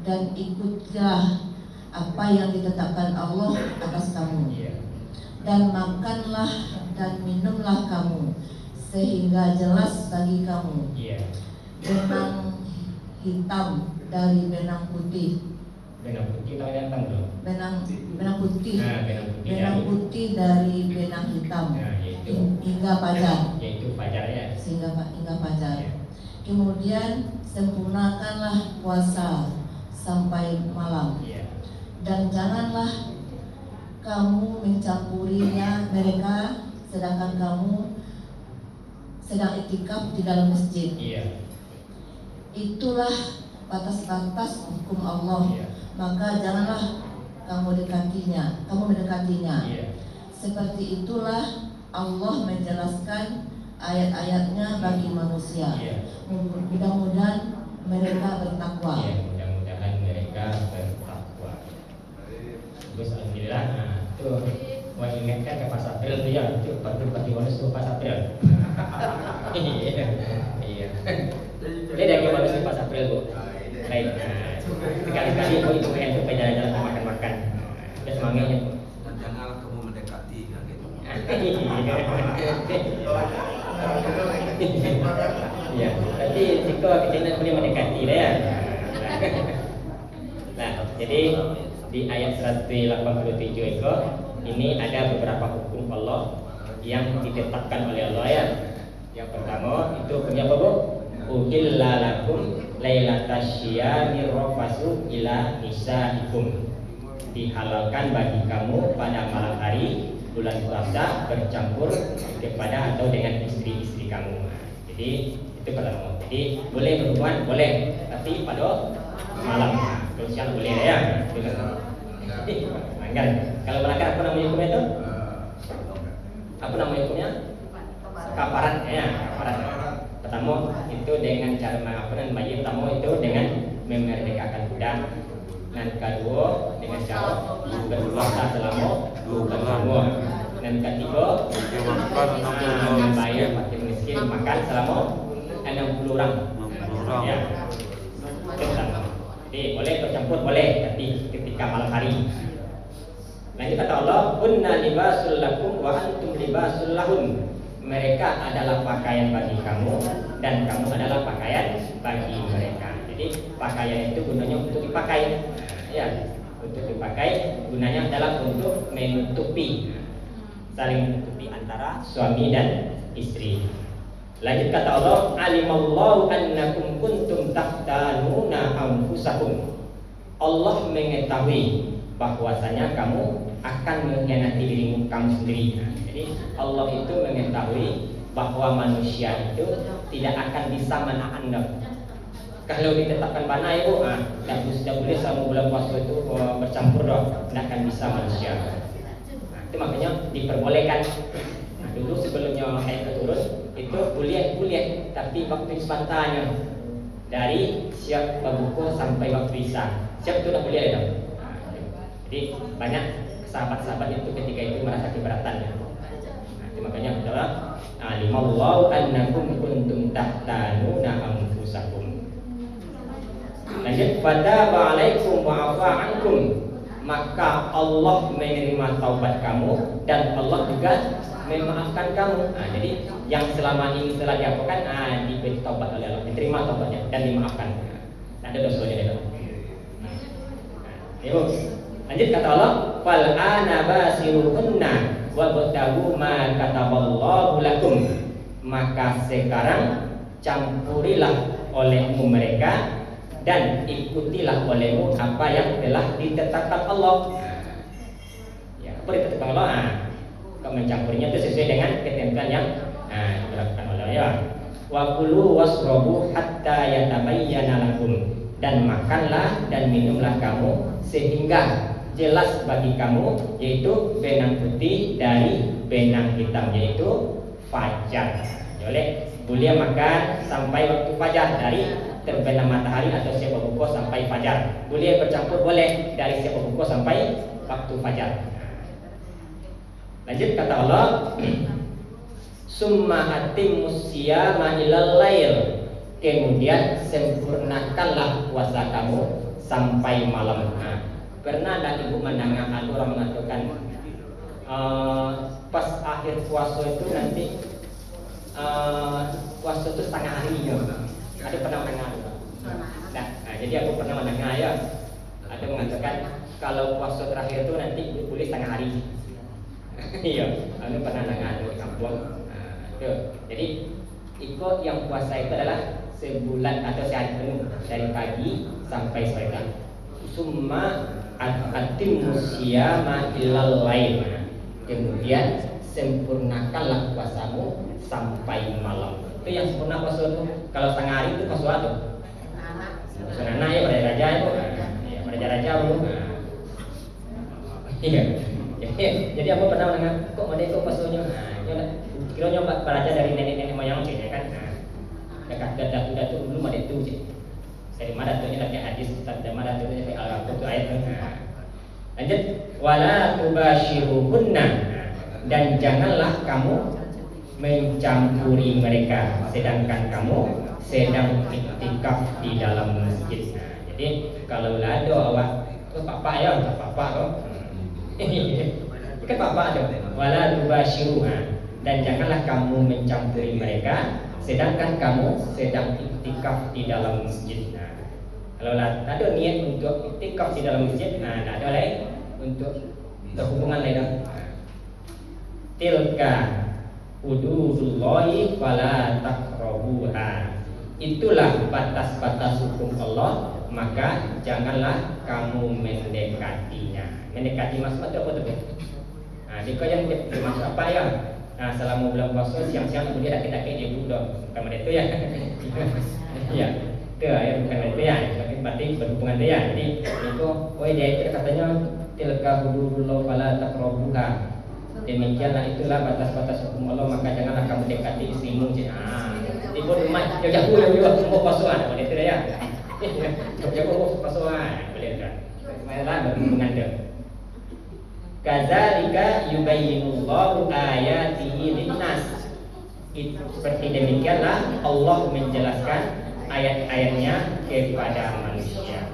dan ikutlah apa yang ditetapkan Allah atas kamu, dan makanlah dan minumlah kamu sehingga jelas bagi kamu benang hitam dari benang putih. Benang putih atau hitam dulu? Benang putih. Benang putih dari benang hitam hingga fajar. Yaitu fajar ya. Hingga fajar. Kemudian sempurnakanlah puasa sampai malam. Dan janganlah kamu mencampurinya mereka sedangkan kamu sedang iktikaf di dalam masjid. Itulah batas-batas hukum Allah. Maka janganlah kamu mendekatinya. Seperti itulah Allah menjelaskan ayat-ayatnya bagi manusia. Mudah-mudahan mereka bertakwa. Mudah-mudahan mereka bertakwa. Terus alhamdulillah. Nah, itu mau ingatkan ke Pas April tuh ya, itu pati bonus tuh Pas April. Iya. Dia dari bonus tuh Pas April Bu. Baik. Sekali-kali Bu itu pengen supaya jalan-jalan makan-makan. Dia semangatnya. Janganlah kamu mendekati kan gitu. Iya. Tapi jika kita boleh mendekati dia ya. Nah, jadi di ayat 187 itu ini ada beberapa hukum Allah yang ditetapkan oleh Allah ya. Yang pertama itu hukumnya apa Bu? Uhilla lakum lailatasyiyami rafasu ila nisaikum. Dihalalkan bagi kamu pada malam hari bulan puasa bercampur kepada atau dengan istri-istri kamu. Jadi itu pertama. Jadi boleh berhubungan boleh, tapi pada malam. Kalau siang boleh ya. Melanggar. Kalau melanggar apa namanya hukumnya itu? Apa namanya hukumnya? Kafarat ya, kafarat. Pertama itu dengan cara mengapakan bayi pertama itu dengan memerdekakan budak. Dan kedua dengan cara berpuasa selama 2 bulan. Dan ketiga membayar fakir miskin makan selama 60 orang. Ya. Jadi boleh bercampur boleh, tapi ketika malam hari. Nanti kata Allah, "Kunna libasul lakum wa antum libasul lahun." Mereka adalah pakaian bagi kamu dan kamu adalah pakaian bagi mereka. Jadi pakaian itu gunanya untuk dipakai, ya, untuk dipakai. Gunanya adalah untuk menutupi, saling menutupi antara suami dan istri. Lanjut kata Allah, alimallahu annakum kuntum tahtanuna anfusakum. Allah mengetahui bahwasanya kamu akan mengkhianati dirimu kamu sendiri. Jadi Allah itu mengetahui bahwa manusia itu tidak akan bisa menahan. Kalau ditetapkan panah ibu, sudah boleh selama bulan puasa itu bercampur tidak akan bisa manusia. Itu makanya diperbolehkan. Dulu sebelumnya ayat turun itu kuliah, tapi waktu sebentarnya dari siap berbuka sampai waktu isya. Siap itu dah kuliah itu. Jadi banyak sahabat-sahabat itu ketika itu merasa keberatan. Itu makanya adalah alimallahu annakum kuntum tahtanuna anfusakum. Lanjut, pada ba'alaikum wa'afa ankum. Maka Allah menerima taubat kamu dan Allah juga memaafkan kamu. Jadi yang selama ini telah diapakan, diberi taubat oleh Allah, diterima taubatnya dan dimaafkan. Ada dosanya itu. Ibu, lanjut kata Allah, fal ana basiruhunna wabtagu ma kataballahu lakum, maka sekarang campurilah olehmu mereka dan ikutilah olehmu apa yang telah ditetapkan Allah. Ya, apa ditetapkan Allah? Kau mencampurinya itu sesuai dengan ketentuan yang dilakukan oleh Allah. Ya. Wa kulu wasrobu hatta yatabayyana lakum, dan makanlah dan minumlah kamu sehingga jelas bagi kamu yaitu benang putih dari benang hitam, yaitu fajar. Boleh makan sampai waktu fajar dari terbenam matahari atau siap berbuka sampai fajar. Boleh bercampur, boleh dari siap berbuka sampai waktu fajar. Lanjut kata Allah, summa atimmus siyama ilal lail, kemudian sempurnakanlah puasa kamu sampai malam. Pernah ada ibu mendengar ada orang mengatakan pas akhir puasa itu nanti puasa itu setengah hari ya. Ada pernah mendengar? Nah, jadi aku pernah mendengar ya. Ada mengatakan kalau puasa terakhir itu nanti boleh setengah hari. Iya, aku pernah mendengar di kampung. Jadi ikut yang puasa itu adalah sebulan atau sehari penuh dari pagi sampai sore. Summa atimmus siyama ilal lail, kemudian sempurnakanlah puasamu sampai malam. Itu yang sempurna puasa itu. Kalau setengah hari itu puasa itu puasa anak ya, pada raja itu ya, pada raja itu. Iya. Jadi aku pernah mendengar kok ada itu puasanya. Kira nyoba belajar dari nenek-nenek moyang sih ya kan. Dekat datu belum ada itu sih. Dari mana tuh dari hadis, dari mana tuh dari Al-Qur'an itu ayat. Lanjut, wala tubashiruhunna, dan janganlah kamu mencampuri mereka sedangkan kamu sedang iktikaf di dalam masjid. Jadi kalau ada awak tuh papa ya, papa kok. Kan papa ada. Wala tubashiruha, dan janganlah kamu mencampuri mereka sedangkan kamu sedang iktikaf di dalam masjid. Kalau ada niat untuk iktikaf di dalam masjid, tidak ada lain untuk berhubungan lain. Tilka hududullahi fala taqrabuha, itulah batas-batas hukum Allah, maka janganlah kamu mendekatinya. Mendekati maksud apa tuh? Jika yang dimaksud apa ya? Selama bulan puasa siang-siang kemudian kita kayak ibu dong, kamar itu ya. Iya. Itu ya bukan itu ya, tapi berarti berhubungan dia. Jadi itu, dia itu katanya tilka hududullah fala taqrabuha. Demikianlah itulah batas-batas hukum Allah, maka janganlah kamu dekati istrimu. Ibu rumah jauh-jauh semua pasuan, boleh tidak ya? Jauh pasuan, boleh tidak? Malah berhubungan dia. Kadzalika yubayyinullahu ayatihi linnas. Seperti demikianlah Allah menjelaskan ayat-ayatnya kepada manusia.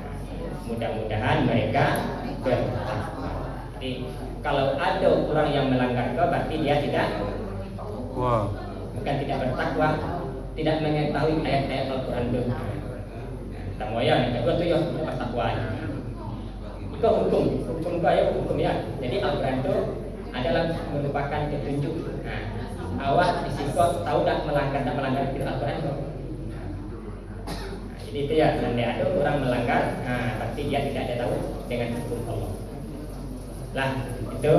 Mudah-mudahan mereka bertakwa. Jadi kalau ada orang yang melanggar itu berarti dia tidak bukan tidak bertakwa, tidak mengetahui ayat-ayat Al-Quran itu. Tamu ya, yang kedua itu ya bertakwa. Itu hukum kaya hukum ya. Jadi Al-Quran itu adalah merupakan petunjuk. Awak disiko tahu tak melanggar itu Al-Quran itu. Jadi itu ya, nanti ada orang melanggar, pasti dia tidak ada tahu dengan hukum Allah. Lah, itu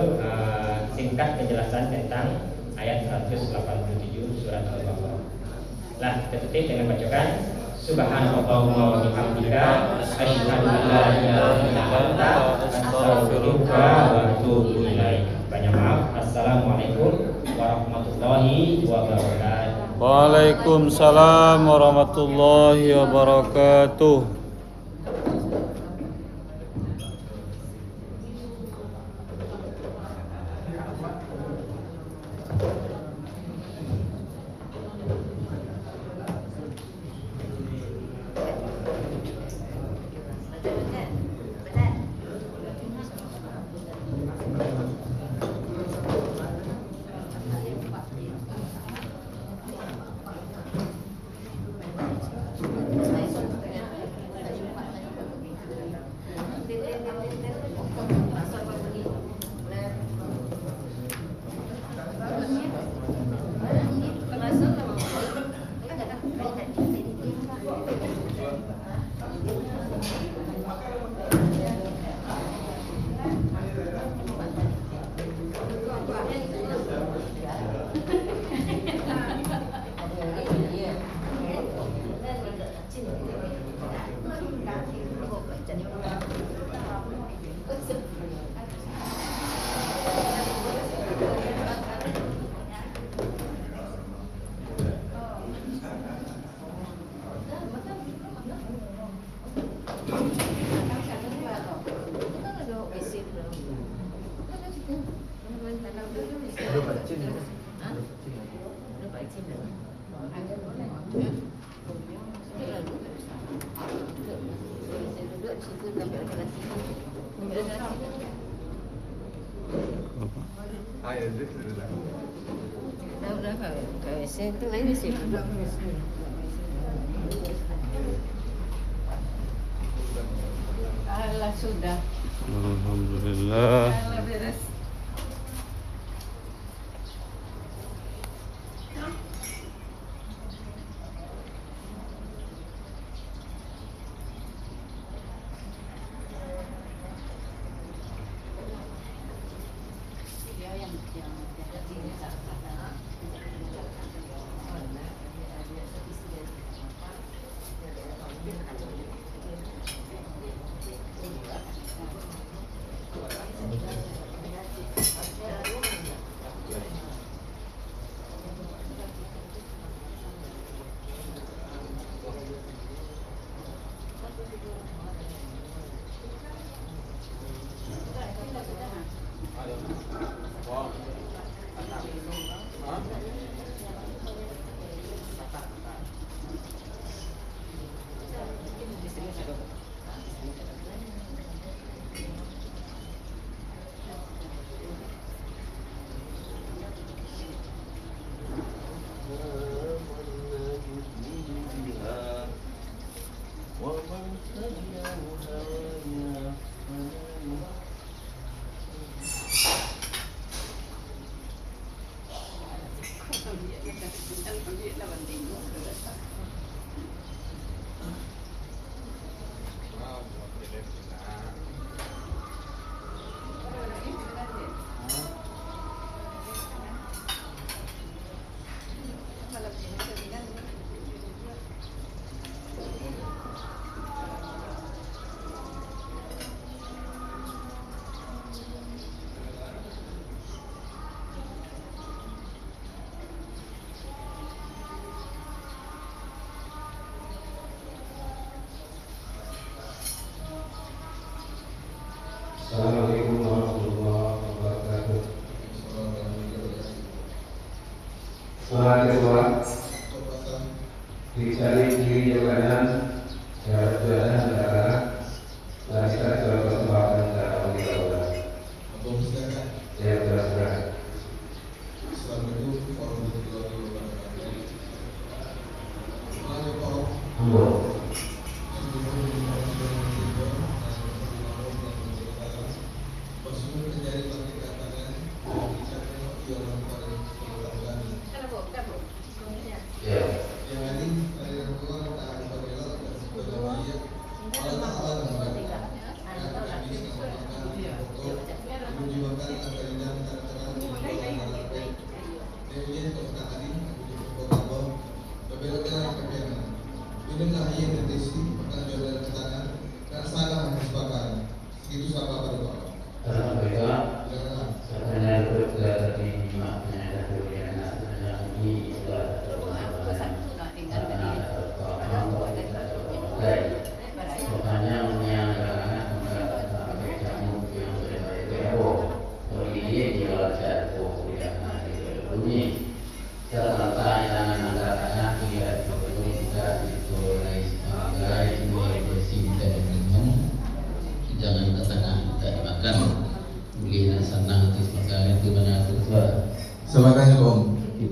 singkat penjelasan tentang ayat 187 surat Al-Baqarah. Lah, tutup dengan bacaan Subhanallahumma wa bihamdika asyhadu an la ilaha illa anta astaghfiruka wa atubu ilaik. Banyak maaf. Assalamualaikum warahmatullahi wabarakatuh. Waalaikumsalam warahmatullahi wabarakatuh. Sudah. Alhamdulillah. Beres. Assalamualaikum warahmatullahi wabarakatuh. Sholat kedua dicari kiri kanan jarak jalan antara lancar sholat kesempatan antara bagi Allah. Ya berat. Assalamualaikum warahmatullahi wabarakatuh.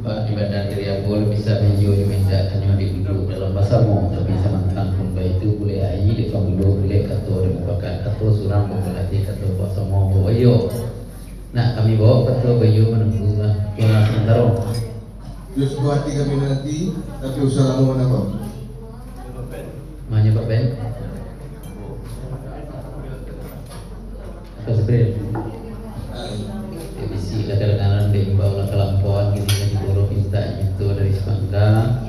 Ibadah Riyabul bisa menjadi minta hanya duduk dalam bahasamu tapi samantang pun baik itu boleh ayi di panggilu boleh kata merupakan kata surang berarti kata bahasamu bayo. Nah kami bawa kata bayo menunggu kena sentaro. Yus buat kami nanti tapi usaha kamu mana kau? Mana Pak Ben? Apa sebenarnya? Bisi kadang-kadang dia bawa kelampuan gitu di bawah minta itu dari semangka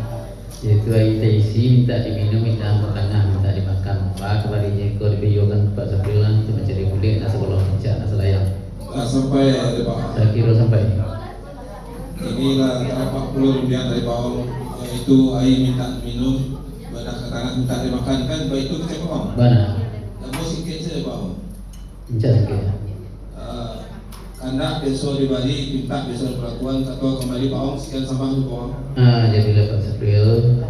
yaitu air isi minta diminum minta makanan minta dimakan pak kembalinya kau dibeyokan Pak Sabrilan itu mencari kulit nasi bolong mencari nasi layang sampai ada Pak saya kira sampai inilah 40 rupiah dari bawah itu air minta minum badak katakan minta dimakan kan baik itu kecewa mana mau sikit saja bawah mencari sikit anda besok di Bali, minta besok perlakuan atau kembali Pak Ong, sekian sampai Pak Ong. Jadi lepas April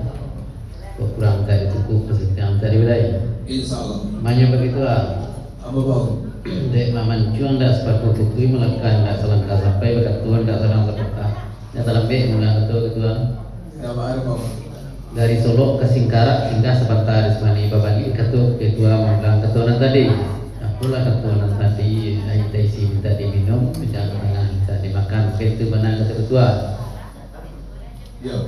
kurang tadi cukup kesekian tadi wilayah. Insya Allah. Makanya begitulah. Apa Pak Ong? Dek maman cuang dah sepatu tukui melakukan dah selangkah sampai berkat Tuhan dah serang sepatah. Ya dalam be mula ketua. Ya Pak Pak Ong. Dari Solo ke Singkarak hingga sepatah Rismani babagi ketua menggang ketua tadi. Akulah ketua tadi. Air isi minta diminum, minta dimakan. Itu benar ketua. Ya.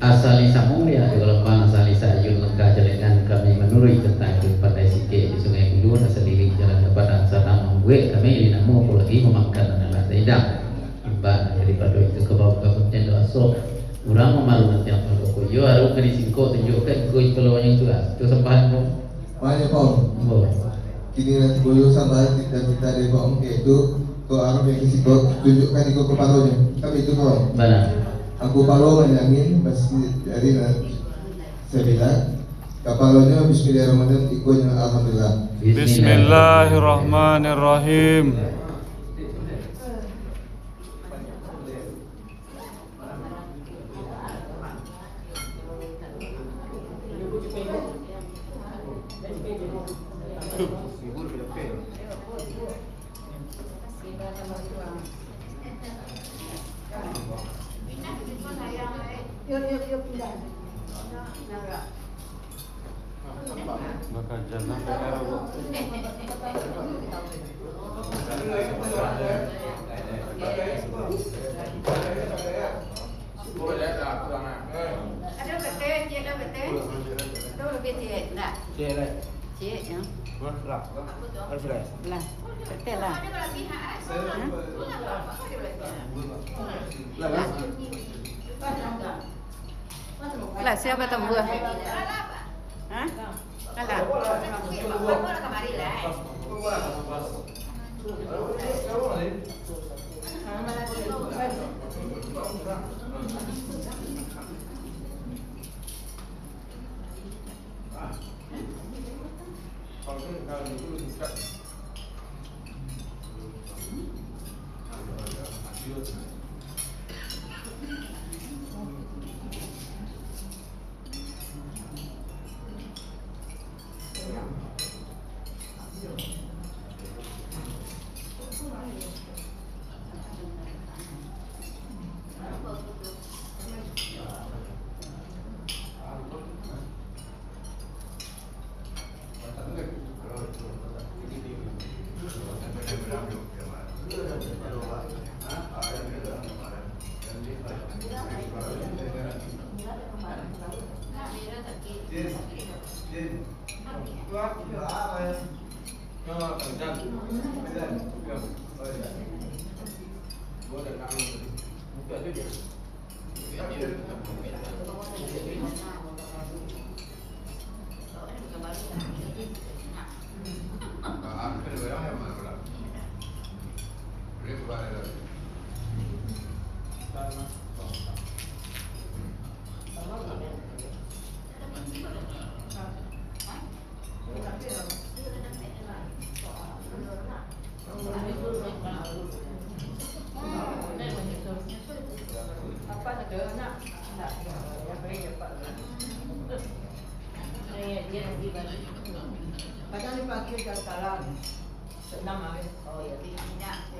Asali samung ya di Gelembang asali sayun lengkah jalankan kami menurut tentang kehidupan Sike di Sungai Budu asal diri jalan kepada sana membuat kami dinamu apalagi memakan anak tidak imbang daripada itu ke bawah kabupaten Doaso orang memalu nanti apa koyo harus kena singko tunjukkan gue peluang yang itu sembahan pun banyak Pak. Kini nanti boleh sampai dan kita dari Pak yaitu ke arah yang singko tunjukkan itu ke parunya tapi itu Pak. Benar. Aku palo menangin pasti dari saya bilang kapalonya Bismillahirrahmanirrahim ikutnya Alhamdulillah. Bismillahirrahmanirrahim. Lah siapa tambah? Hah? Kalah. Kemari lah. Padahal dipanggil jalan senam aja. Oh ya, tidak.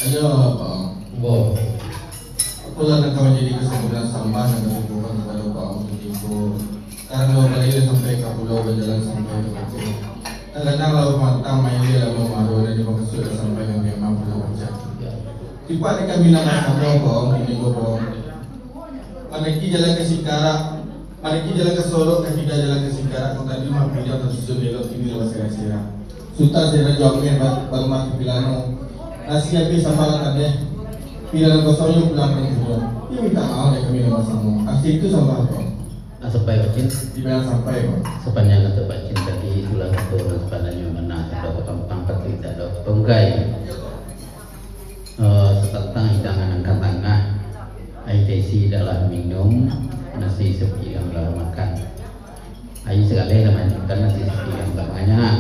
Ayo, Pak. Aku akan kau jadi kesimpulan sampah dan kesimpulan kepada Pak untuk info. Karena kali sampai ke pulau berjalan sampai ke Aceh. Kadang-kadang laut matang main dia lalu maru dan dimaksud sampai ke memang pulau Aceh. Tiba di kami nama sama Pak, ini Pak. Manaki jalan ke Singkarak, manaki jalan ke Sorok, ketiga jalan ke Singkarak. Kau tadi mah pilih atau susun belok ini lewat Sira-Sira. Sultan saya jawabnya baru mati Pilano. Nasi habis sama lah deh. Pilihan kosongnya pulang ke rumah. Dia minta maaf ya kami nama sama. Aksi itu sama apa? Sampai bacin. Dibilang sampai Pak. Sepanjang atau bacin tadi itulah satu sepanjangnya mana ada tempat kita ada tonggai. Setelah hidangan angkat tengah, air desi dalam minum, nasi sepi yang dalam makan. Air sekali dalam makan nasi sepi yang banyak.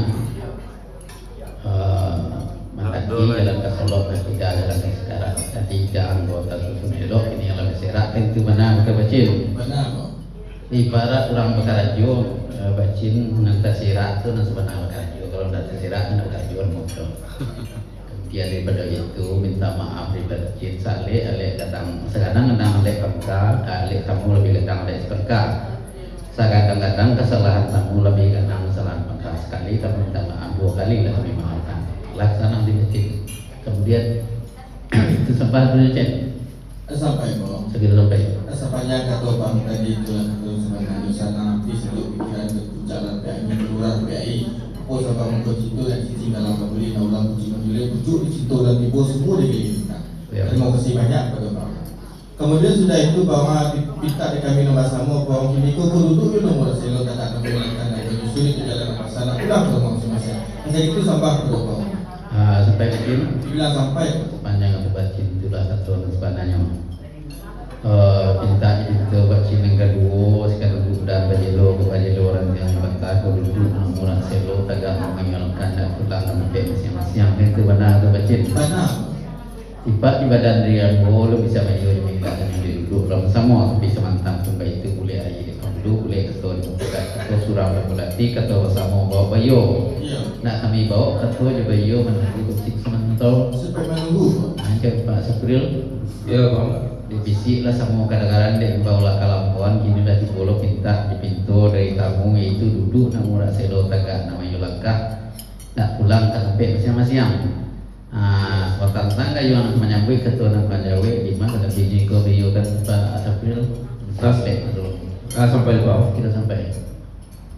Mantaki jalan ke Solo ketiga jalan ke Sekarang ketiga anggota susun belok ini yang lebih serak itu mana ke bacin ibarat orang bekarajo bacin nanti sirak itu nanti sebenarnya bekarajo kalau nanti sirak nanti bekarajo motor kemudian daripada itu minta maaf daripada bacin salik datang sekarang kadang alek pengkal alek kamu lebih kadang alek sepengkal kadang-kadang kesalahan kamu lebih kadang kesalahan pengkal sekali kamu minta maaf 2 kali lah kami maafkan laksana di masjid. Kemudian itu sampai berjalan. Sampai Bang. Segera sampai. Sampainya kata Bang tadi itu terus sebenarnya sana nanti sebelum pikiran berjalan PI keluar PI. Apa sampai mengkot itu dan sisi dalam kabeli ulang uji menjual bujuk di situ dan di bawah semua dikelilingi. Terima kasih banyak kepada Bang. Kemudian sudah itu bahwa kita di kami nomor sama bahwa kini kau duduk di nomor selo kata kami akan ada menyusuri ke jalan sana ulang ke masing-masing. Jadi itu sampai kepada Bang. Sampai begini dibilang sampai panjang atau bacin itulah satu sebenarnya minta itu bacin yang kedua sekarang dan bajelo ke bajelo duduk namuran selo tagak mengamalkan dan pulang sampai siang-siang itu benar ke bacin. Benar. Tiba di badan rian bolu bisa maju di minggat dan duduk dalam sama bisa mantap pun itu boleh aja dulu boleh ketua dibuka ketua surau berkulati ketua bersama bawa bayo. Nak kami bawa ketua di bayo menunggu kusik sementara. Sampai menunggu. Macam Pak Sapril. Ya Bang. Dibisik lah sama kadang-kadang dia bawa kalampuan kini dah dibolok minta di pintu dari tamu itu duduk namun rak selo tagak nama yulangkah nak pulang tak sampai siang-siang. Waktu tangga yang menyambut ketua nak panjawe di mana ada biji ko bio kan Pak April sampai sampai Bang. Kita sampai.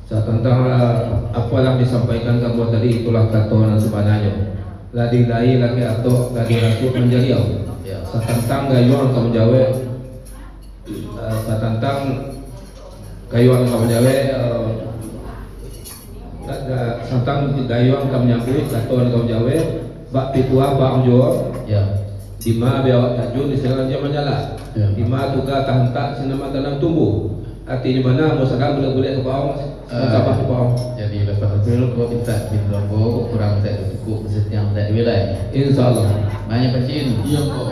Tentang apa yang disampaikan kamu tadi itulah kata sebenarnya. Ladi lai lagi atau ladi rasuk menjadi tentang gayuan kamu jawe tentang gayuan kamu jawe tentang gayuan kamu nyambut katuan kamu jawe bak pitua bak jo dima biawak tajun di sekarang zaman nyala dima tuga tahantak sinama tanam tumbuh artinya mana mau sedang boleh ke bawah sabah ke bawah. Jadi lepas itu gua minta gua kurang tak cukup setiap tak wilayah. Insyaallah. Banyak pacin. Iya kok.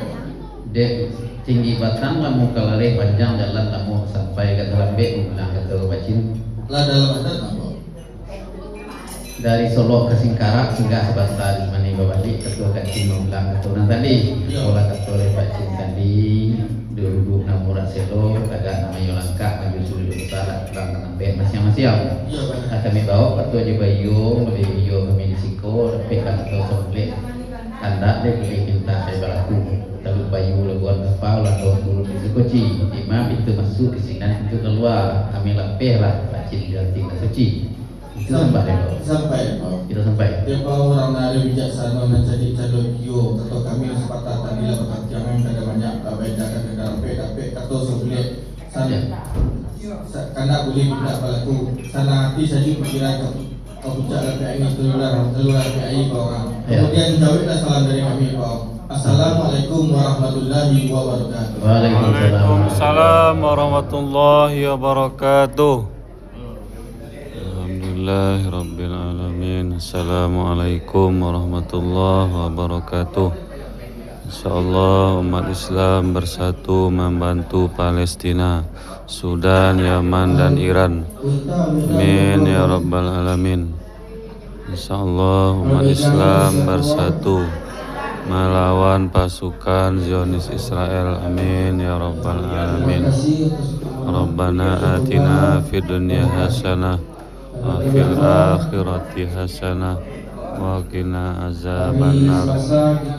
Dek tinggi batang lamu kalare panjang jalan lamu sampai ke dalam bek ulang kata bacin. Lah dalam adat apa? Dari Solo ke Singkarak singgah sebentar di mana balik ketua kacin ulang ketua tadi. Sekolah ketua bacin tadi duduk namuran selo agak nama yolangka maju sulit besar pulang sampai masing-masing. Kami bawa ketua je bayo lebih kami disiko sampai ketua sembuh. Anda dia boleh minta saya berlaku tapi bayu laguan kapal lagu dulu di koci imam itu masuk ke sini itu keluar kami lapeh lah bacin dan tinggal suci itu sampai kita sampai dia bawa orang nari bijaksana menjadi calon bio atau kami sepakat tadi lah bakal jangan ada banyak bedakan dalam PKP atau sebelah sana karena boleh tidak berlaku sana hati saja perkirakan kau bicara PI keluar PI bawah kemudian jawablah salam dari kami bawah. Assalamualaikum warahmatullahi wabarakatuh. Waalaikumsalam warahmatullahi wabarakatuh. Alhamdulillahirabbil alamin. Assalamualaikum warahmatullahi wabarakatuh. Insyaallah umat Islam bersatu membantu Palestina, Sudan, Yaman dan Iran. Amin ya rabbal alamin. Insyaallah umat Islam bersatu melawan pasukan Zionis Israel. Amin ya rabbal alamin. Rabbana atina fid dunya hasanah wa fil akhirati hasanah wa qina azabannar.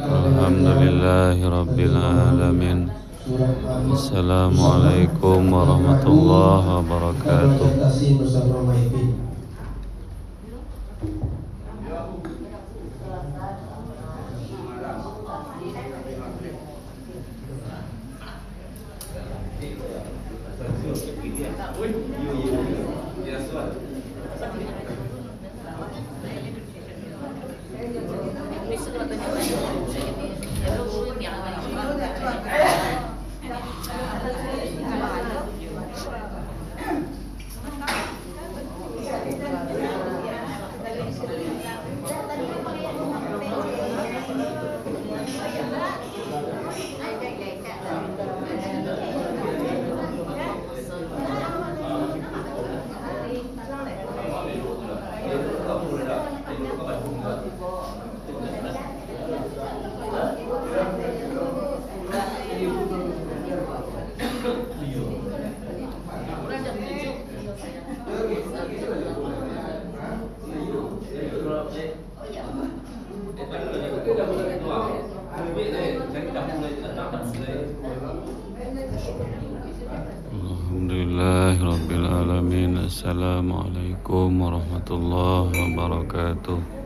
Alhamdulillahi rabbil alamin. Assalamualaikum warahmatullahi wabarakatuh. Alhamdulillahirabbil alamin. Assalamualaikum warahmatullahi wabarakatuh.